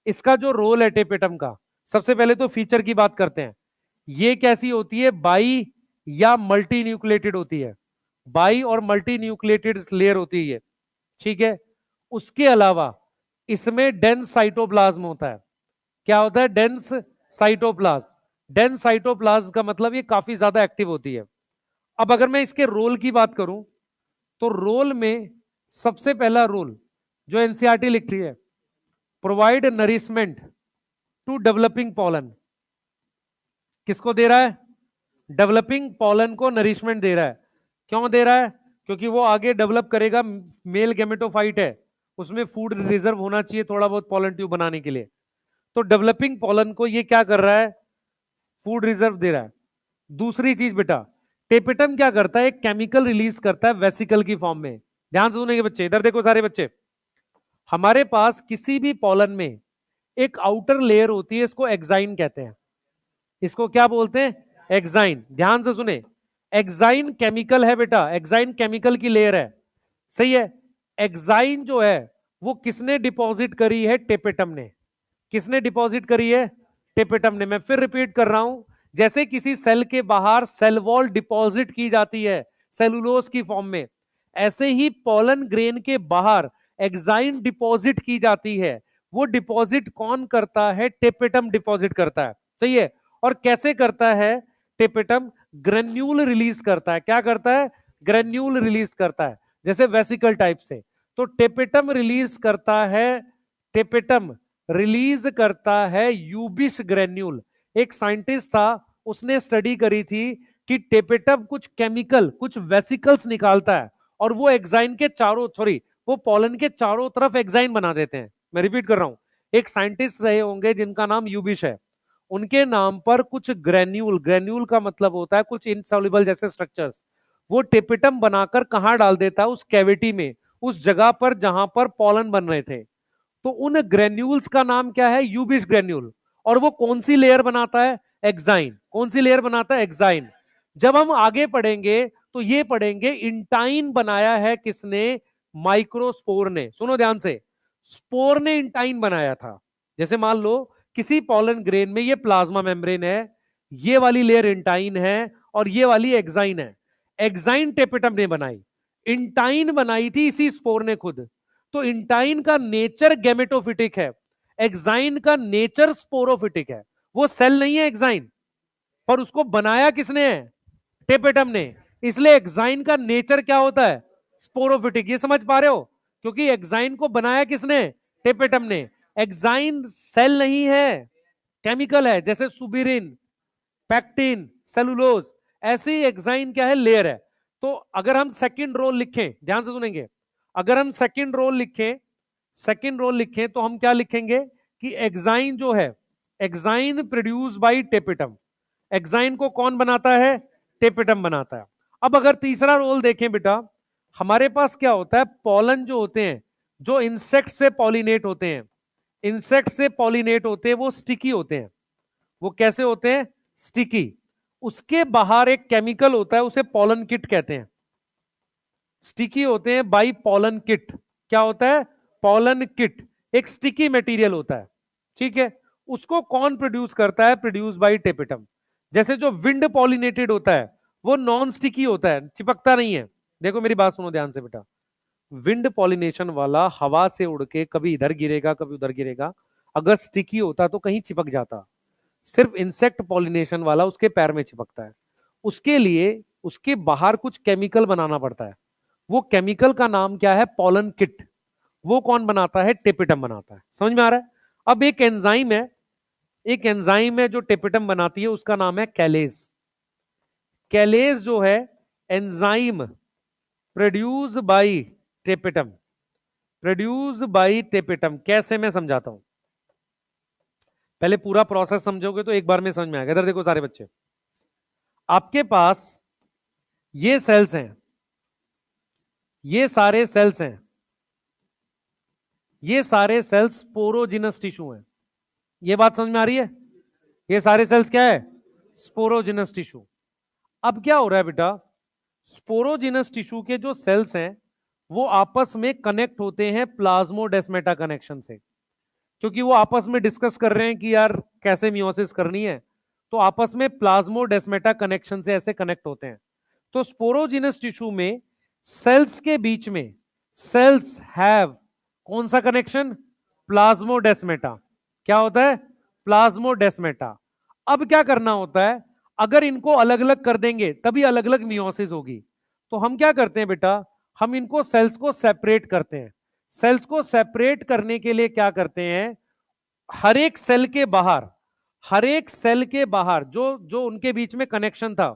इसका जो रोल है टेपिटम का, सबसे पहले तो फीचर की बात करते हैं। ये कैसी होती है? बाई या मल्टी न्यूक्लिएटेड होती है। बाई और मल्टी न्यूक्लिएटेड लेयर होती है ये, ठीक है। उसके अलावा इसमें डेंस साइटोप्लाज्म होता है। क्या होता है? Dense cytoplasm. डेंस साइटोप्लाज्म का मतलब ये काफी ज्यादा एक्टिव होती है। अब अगर मैं इसके रोल की बात करूं, तो रोल में सबसे पहला रोल जो एनसीईआरटी लिख रही है, provide nourishment to developing pollen. किसको दे रहा है? डेवलपिंग पॉलन को नरिशमेंट दे रहा है। क्यों दे रहा है? क्योंकि वो आगे डेवलप करेगा, मेल गेमेटोफाइट है, उसमें फूड रिजर्व होना चाहिए थोड़ा बहुत पॉलन ट्यूब बनाने के लिए। तो डेवलपिंग पॉलन को ये क्या कर रहा है? फूड रिजर्व दे रहा है। दूसरी चीज बेटा, टेपिटम क्या करता है? एक केमिकल रिलीज करता है वेसिकल की फॉर्म में। ध्यान से सुनेंगे बच्चे, इधर देखो सारे बच्चे। हमारे पास किसी भी पॉलन में एक आउटर लेयर होती है, इसको एक्साइन कहते हैं। इसको क्या बोलते हैं? एक्साइन। ध्यान से सुने, एक्साइन केमिकल है बेटा, एक्साइन केमिकल की लेयर है, सही है। एक्साइन जो है वो किसने डिपॉजिट करी है? टेपेटम ने। किसने डिपॉजिट करी है? टेपेटम ने। मैं फिर रिपीट कर रहा हूं, जैसे किसी सेल के बाहर सेल वॉल डिपॉजिट की जाती है सेलुलोज की फॉर्म में, ऐसे ही पॉलन ग्रेन के बाहर एक्साइन डिपॉजिट की जाती है। वो डिपॉजिट कौन करता है? टेपेटम डिपॉजिट करता है, सही है। और कैसे करता है? टेपेटम ग्रेन्यूल रिलीज करता है। क्या करता है? ग्रेन्यूल रिलीज करता है, जैसे वेसिकल टाइप से। तो टेपेटम रिलीज करता है, टेपेटम रिलीज करता है यूबिस ग्रेन्यूल। एक साइंटिस्ट था, उसने स्टडी करी थी कि टेपेटम कुछ केमिकल, कुछ वेसिकल्स निकालता है, और वो एक्साइन के चारों, सॉरी, वो पॉलन के चारों तरफ एक्साइन बना देते हैं। मैं रिपीट कर रहा हूं, एक साइंटिस्ट रहे होंगे जिनका नाम यूबिश है, उनके नाम पर कुछ ग्रेन्यूल, ग्रेन्यूल का मतलब होता है कुछ इनसॉल्युबल जैसे स्ट्रक्चर्स, वो टेपिटम बनाकर कहां डाल देता है? उस कैविटी में, उस जगह पर जहां पर पॉलन बन रहे थे। तो उन ग्रेन्यूल्स का नाम क्या है? यूबिस ग्रेन्यूल। और वो कौन सी लेयर बनाता है? एक्साइन। कौन सी लेयर बनाता है? एक्साइन। जब हम आगे पढ़ेंगे तो ये पढ़ेंगे इंटाइन बनाया है किसने? माइक्रोस्पोर ने। सुनो ध्यान से, स्पोर ने इंटाइन बनाया था। जैसे मान लो किसी पॉलन ग्रेन में ये प्लाज्मा मेम्ब्रेन है, ये वाली लेयर इंटाइन है और ये वाली एक्साइन है। एक्साइन टेपिटम ने बनाई, इंटाइन बनाई थी इसी स्पोर ने खुद। तो इंटाइन का नेचर गैमेटोफिटिक है, एक्साइन का नेचर स्पोरोफिटिक है। वो सेल नहीं है एक्साइन, पर उसको बनाया किसने है? टेपेटम ने। इसलिए एक्साइन का नेचर क्या होता है? स्पोरोफिटिक। ये समझ पा रहे हो? क्योंकि एक्साइन को बनाया किसने? टेपेटम ने। एक्साइन सेल नहीं है, केमिकल है, जैसे सुबिरिन, पैक्टिन, सेलुलोज। ऐसे ही एक्साइन क्या है? लेयर है। तो अगर हम सेकंड रोल लिखें, ध्यान से सुनेंगे, अगर हम सेकंड रोल लिखें, सेकंड रोल लिखें तो हम क्या लिखेंगे कि एक्साइन जो है, exine produce by tapetum. Exine को कौन बनाता है? टेपिटम बनाता है। अब अगर तीसरा रोल देखें बेटा, हमारे पास क्या होता है? पॉलन जो होते हैं, जो इंसेक्ट से पॉलिनेट होते हैं, इंसेक्ट से पॉलिनेट होते हैं, वो स्टिकी होते हैं। वो कैसे होते हैं? स्टिकी। उसके बाहर एक केमिकल होता है, उसे पॉलन किट कहते हैं। स्टिकी होते हैं बाई पॉलन किट। क्या होता है? पॉलन किट एक स्टिकी मटेरियल होता है, ठीक है। उसको कौन प्रोड्यूस करता है? Produce by tapetum. जैसे जो विंड पॉलिनेटेड होता है वो नॉन स्टिकी होता है, चिपकता नहीं है। देखो मेरी बात सुनो ध्यान से बेटा, विंड पॉलिनेशन वाला हवा से उड़ के कभी इधर गिरेगा कभी उधर गिरेगा, अगर स्टिकी होता तो कहीं चिपक जाता। सिर्फ इंसेक्ट पॉलिनेशन वाला उसके पैर में चिपकता है। उसके लिए उसके बाहर कुछ केमिकल बनाना पड़ता है। वो केमिकल का नाम क्या है? Pollen kit. वो कौन बनाता है? टेपिटम बनाता है। समझ में आ रहा है? अब एक एंजाइम है, एक एंजाइम है जो टेपिटम बनाती है, उसका नाम है कैलेज। कैलेज जो है enzyme, produce by tapetum, produce by tapetum कैसे, मैं समझाता हूं। पहले पूरा प्रोसेस समझोगे तो एक बार में समझ में आएगा। इधर देखो सारे बच्चे, आपके पास ये सेल्स हैं, ये सारे सेल्स हैं, ये सारे सेल्स स्पोरोजिनस टिश्यू हैं। ये बात समझ में आ रही है? ये सारे सेल्स क्या है? Sporogenous tissue. अब क्या हो रहा है बेटा, स्पोरोजिनस टिश्यू के जो सेल्स हैं वो आपस में कनेक्ट होते हैं प्लाज्मोडेस्मेटा कनेक्शन से, क्योंकि वो आपस में डिस्कस कर रहे हैं कि यार कैसे मियोसिस करनी है, तो आपस में प्लाज्मोडेस्मेटा कनेक्शन से ऐसे कनेक्ट होते हैं। तो स्पोरोजिनस टिश्यू में सेल्स के बीच में सेल्स हैव कौन सा कनेक्शन? प्लाज्मोडेस्मेटा। क्या होता है? प्लाज्मोडेस्मेटा। अब क्या करना होता है, अगर इनको अलग अलग कर देंगे तभी अलग अलग मियोसिस होगी। तो हम क्या करते हैं बेटा, हम इनको सेल्स को सेपरेट करते हैं। सेल्स को सेपरेट करने के लिए क्या करते हैं, हर एक सेल के बाहर, हर एक सेल के बाहर जो जो उनके बीच में कनेक्शन था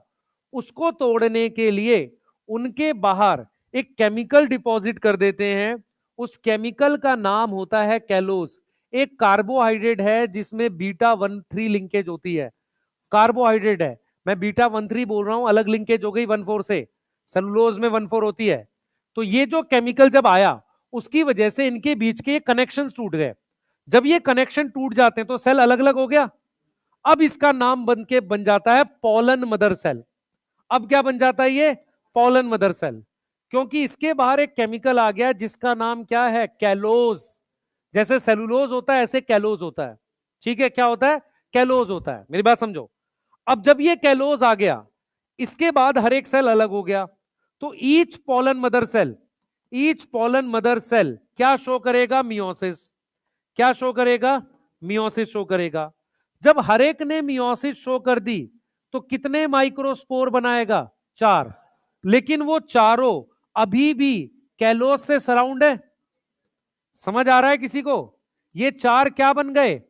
उसको तोड़ने के लिए उनके बाहर एक केमिकल डिपॉजिट कर देते हैं। उस केमिकल का नाम होता है कैलोज। एक कार्बोहाइड्रेट है जिसमें बीटा 1,3 लिंकेज होती है, कार्बोहाइड्रेट है। मैं बीटा 1,3 बोल रहा हूं, अलग लिंकेज हो गई 1,4 से, सेलुलोज में 1,4 होती है। तो ये जो केमिकल जब आया उसकी वजह से इनके बीच के कनेक्शन टूट गए। जब ये कनेक्शन टूट जाते हैं तो सेल अलग अलग हो गया। अब इसका नाम बन जाता है पोलन मदर सेल। अब क्या बन जाता है ये? पोलन मदर सेल, क्योंकि इसके बाहर एक केमिकल आ गया जिसका नाम क्या है? कैलोज। जैसे सेलुलोज होता है ऐसे कैलोज होता है। ठीक है, क्या होता है? कैलोज होता है। मेरी बात समझो। अब जब ये कैलोज आ गया, इसके बाद हर एक सेल अलग हो गया। तो each pollen mother cell, each pollen mother cell क्या शो करेगा? मियोसिस। क्या शो करेगा? मियोसिस शो करेगा। जब हर एक ने मियोसिस शो कर दी तो कितने माइक्रोस्पोर बनाएगा? 4। लेकिन वो चारों अभी भी कैलोस से सराउंड है। समझ आ रहा है किसी को? ये 4 क्या बन गए?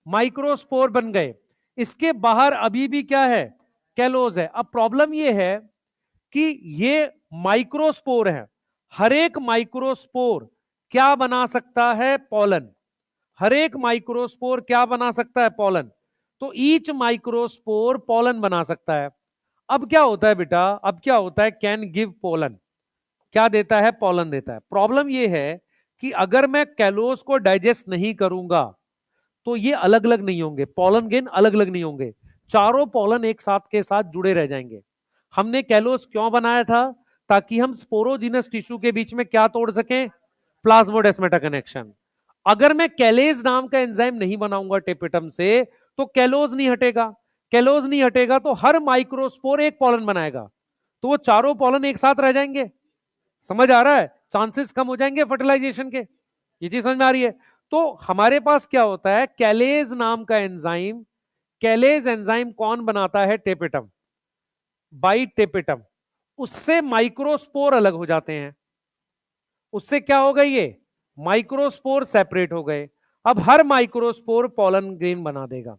माइक्रोस्पोर बन गए। इसके बाहर अभी भी क्या है? कैलोज है। अब प्रॉब्लम ये है कि ये माइक्रोस्पोर है, हर एक माइक्रोस्पोर क्या बना सकता है? पोलन। हर एक माइक्रोस्पोर क्या बना सकता है? पोलन। तो ईच माइक्रोस्पोर पोलन बना सकता है। अब क्या होता है बेटा, अब क्या होता है? Can give pollen. क्या देता है? पोलन देता है। प्रॉब्लम यह है कि अगर मैं कैलोस को डाइजेस्ट नहीं करूंगा तो ये अलग अलग नहीं होंगे, पोलन गेन अलग अलग नहीं होंगे, चारों पोलन एक साथ के साथ जुड़े रह जाएंगे। हमने कैलोस क्यों बनाया था? ताकि हम स्पोरोजिनस टिश्यू के बीच में क्या तोड़ सकें? Plasmodesmata connection. अगर मैं कैलेज नाम का एंजाइम नहीं बनाऊंगा टेपेटम से तो कैलोज नहीं हटेगा। कैलोज नहीं हटेगा तो हर माइक्रोस्पोर एक पोलन बनाएगा, तो वो चारों पोलन एक साथ रह जाएंगे। समझ आ रहा है? चांसेस कम हो जाएंगे फर्टिलाइजेशन के। ये चीज समझ में आ रही है? तो हमारे पास क्या होता है? कैलेज नाम का एंजाइम। कैलेज एंजाइम कौन बनाता है? Tapetum, by tapetum. उससे माइक्रोस्पोर अलग हो जाते हैं। उससे क्या हो गई? ये माइक्रोस्पोर सेपरेट हो गए। अब हर माइक्रोस्पोर पोलन ग्रेन बना देगा।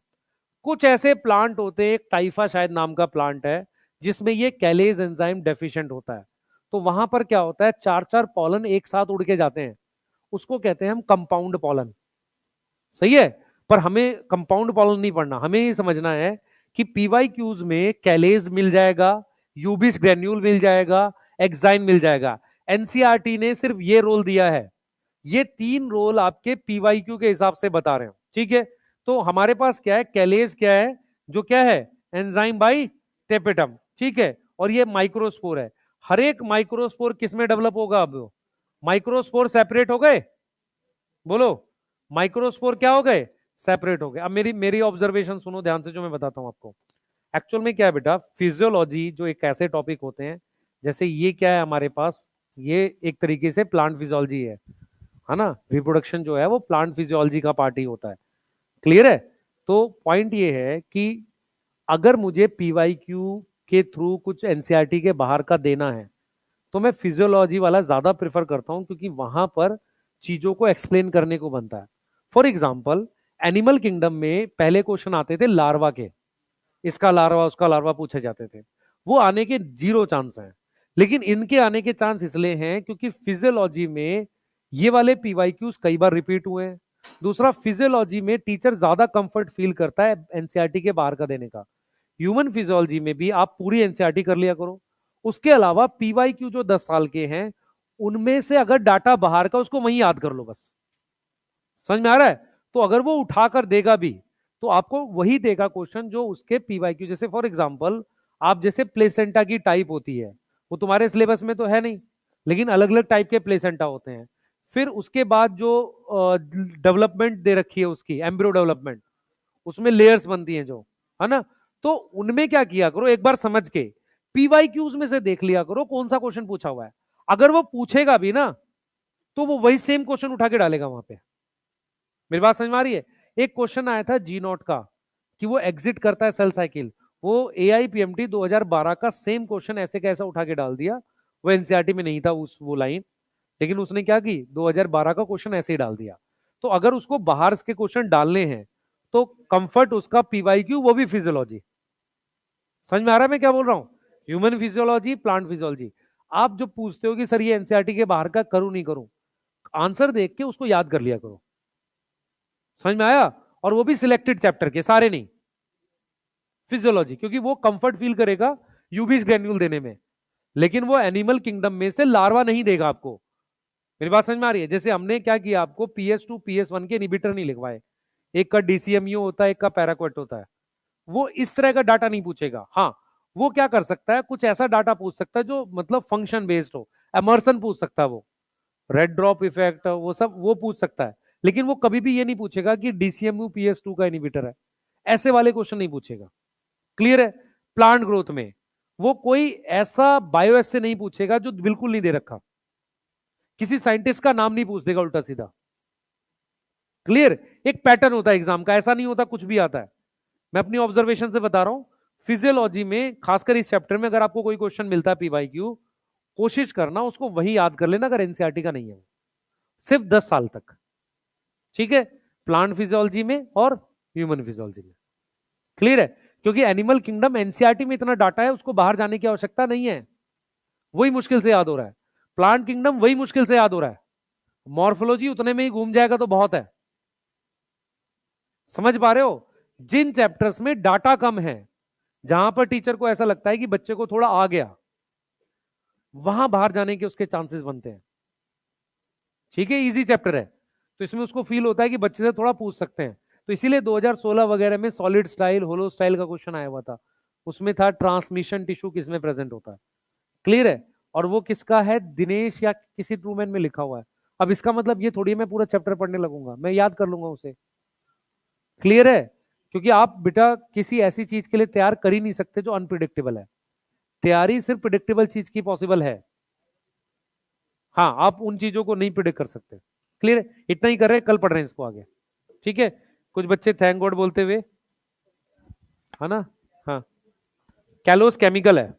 कुछ ऐसे प्लांट होते हैं, एक टाइफा शायद नाम का प्लांट है जिसमें ये कैलेज एंजाइम डेफिशिएंट होता है। तो वहां पर क्या होता है? 4-4 पोलन एक साथ उड़ के जाते हैं, उसको कहते हैं हम कंपाउंड पोलन। सही है? पर हमें कंपाउंड पोलन नहीं पढ़ना, हमें ये समझना है कि पीवाई क्यूज में कैलेज मिल जाएगा, यूबिस ग्रेन्यूल मिल जाएगा, एक्साइन मिल जाएगा। एनसीईआरटी ने सिर्फ ये रोल दिया है। ये 3 रोल आपके पीवाईक्यू के हिसाब से बता रहे हैं। ठीक है, तो हमारे पास क्या है? कैलेज क्या है? जो क्या है? Enzyme by tapetum. ठीक है, और ये माइक्रोस्पोर है। हर एक माइक्रोस्पोर किस में डेवलप होगा? अब माइक्रोस्पोर सेपरेट हो गए, बोलो। माइक्रोस्पोर क्या हो गए? सेपरेट हो गए। अब मेरी मेरी ऑब्जर्वेशन सुनो ध्यान से, जो मैं बताता हूं आपको। एक्चुअल में क्या है बेटा, फिजियोलॉजी जो एक ऐसे टॉपिक होते हैं, जैसे ये क्या है हमारे पास, ये एक तरीके से प्लांट फिजियोलॉजी है ना। रिप्रोडक्शन जो है वो प्लांट फिजियोलॉजी का पार्ट ही होता है। क्लियर है? तो पॉइंट ये है कि अगर मुझे पीवाईक्यू के थ्रू कुछ एनसीईआरटी के बाहर का देना है तो मैं फिजियोलॉजी वाला ज्यादा प्रेफर करता हूं, क्योंकि वहां पर चीजों को एक्सप्लेन करने को बनता है। फॉर एग्जाम्पल, एनिमल किंगडम में पहले क्वेश्चन आते थे लार्वा के, इसका लार्वा उसका लार्वा पूछे जाते थे। वो आने के 0 चांस हैं। लेकिन इनके आने के चांस इसलिए हैं क्योंकि फिजियोलॉजी में ये वाले पीवाईक्यूज कई बार रिपीट हुए हैं। दूसरा, फिजियोलॉजी में टीचर ज्यादा कंफर्ट फील करता है एनसीईआरटी के बाहर का देने का। ह्यूमन फिजियोलॉजी में भी आप पूरी एनसीईआरटी कर लिया करो। उसके अलावा पीवाईक्यू जो 10 साल के हैं उनमें से अगर डाटा बाहर का उसको वहीं याद कर लो बस। समझ में आ रहा है? तो अगर वो उठाकर देगा भी तो आपको वही देगा क्वेश्चन जो उसके पीवाईक्यू, जैसे फॉर एग्जांपल आप जैसे प्लेसेंटा की टाइप होती है, वो तुम्हारे सिलेबस में तो है नहीं, लेकिन अलग अलग टाइप के प्लेसेंटा होते हैं। फिर उसके बाद जो डेवलपमेंट दे रखी है उसकी एम्ब्रियो डेवलपमेंट, उसमें लेयर्स बनती हैं जो, है ना, तो उनमें क्या किया करो एक बार समझ के पीवाईक्यूज में से देख लिया करो कौन सा क्वेश्चन पूछा हुआ है। अगर वो पूछेगा भी ना तो वो वही सेम क्वेश्चन उठा के डालेगा वहां पे। मेरी बात समझ में आ रही है? एक क्वेश्चन आया था जी नॉट का कि वो एग्जिट करता है सेल साइकिल, वो एआईपीएमटी 2012 का सेम क्वेश्चन ऐसे कैसा उठा के डाल दिया। वो एनसीईआरटी में नहीं था उस वो लाइन, लेकिन उसने क्या की 2012 का क्वेश्चन ऐसे ही डाल दिया। तो अगर उसको बाहर के क्वेश्चन डालने हैं तो कंफर्ट उसका पीवाईक्यू वो भी फिजियोलॉजी। समझ में आ रहा है मैं क्या बोल रहा हूं? Human physiology, plant physiology. आप जो पूछते हो कि सर ये एनसीईआरटी के बाहर का करूं नहीं करूं, आंसर देख के उसको याद कर लिया करो। समझ में आया? और वो भी सिलेक्टेड चैप्टर के, सारे नहीं। फिजियोलॉजी क्योंकि वो कंफर्ट फील करेगा यूबीज ग्रेन्यूल देने में, लेकिन वो एनिमल किंगडम में से लार्वा नहीं देगा आपको। मेरी बात समझ में आ रही है? जैसे हमने क्या किया, आपको PS2 PS1 के इनिबिटर नहीं लिखवाए, एक का डीसीएमयू होता है एक का पैराक्वेट होता है। वो इस तरह का डाटा नहीं पूछेगा। हाँ, वो क्या कर सकता है, कुछ ऐसा डाटा पूछ सकता है जो मतलब फंक्शन बेस्ड हो, एमर्सन पूछ सकता है, वो रेड ड्रॉप इफेक्ट वो सब वो पूछ सकता है। लेकिन वो कभी भी ये नहीं पूछेगा कि डीसीएमयू PS2 का इनिबिटर है, ऐसे वाले क्वेश्चन नहीं पूछेगा। क्लियर है? प्लांट ग्रोथ में वो कोई ऐसा बायोएस से नहीं पूछेगा जो बिल्कुल नहीं दे रखा, किसी साइंटिस्ट का नाम नहीं पूछ देगा उल्टा सीधा। क्लियर? एक पैटर्न होता है एग्जाम का, ऐसा नहीं होता कुछ भी आता है। मैं अपनी ऑब्जर्वेशन से बता रहा हूं। फिजियोलॉजी में खासकर इस चैप्टर में अगर आपको कोई क्वेश्चन मिलता है पीवाईक्यू, कोशिश करना उसको वही याद कर लेना अगर एनसीईआरटी का नहीं है, सिर्फ 10 साल तक। ठीक है? प्लांट फिजियोलॉजी में और ह्यूमन फिजियोलॉजी में। क्लियर है? क्योंकि एनिमल किंगडम एनसीईआरटी में इतना डाटा है उसको बाहर जाने की आवश्यकता नहीं है, वही मुश्किल से याद हो रहा है। प्लांट किंगडम वही मुश्किल से याद हो रहा है, मॉर्फोलॉजी उतने में ही घूम जाएगा तो बहुत है। समझ पा रहे हो? जिन चैप्टर्स में डाटा कम है, जहां पर टीचर को ऐसा लगता है कि बच्चे को थोड़ा आ गया, वहां बाहर जाने के उसके चांसेस बनते हैं। ठीक है? इजी चैप्टर है तो इसमें उसको फील होता है कि बच्चे से थोड़ा पूछ सकते हैं। तो इसीलिए 2016 वगैरह में सॉलिड स्टाइल होलो स्टाइल का क्वेश्चन आया हुआ था, उसमें था ट्रांसमिशन टिश्यू किसमें प्रेजेंट होता है। क्लियर है? और वो किसका है, दिनेश या किसी ट्रूमैन में लिखा हुआ है। अब इसका मतलब ये थोड़ी मैं पूरा चैप्टर पढ़ने लगूंगा, मैं याद कर लूंगा उसे। क्लियर है? क्योंकि आप बेटा किसी ऐसी चीज के लिए तैयार कर ही नहीं सकते जो अनप्रिडिक्टेबल है। तैयारी सिर्फ प्रिडिक्टेबल चीज की पॉसिबल है। हाँ, आप उन चीजों को नहीं प्रिडिक्ट कर सकते। क्लियर है? इतना ही कर रहे हैं, कल पढ़ रहे हैं इसको आगे। ठीक है? कुछ बच्चे थैंक गॉड बोलते हुए, है ना? हाँ, कैलोस केमिकल है।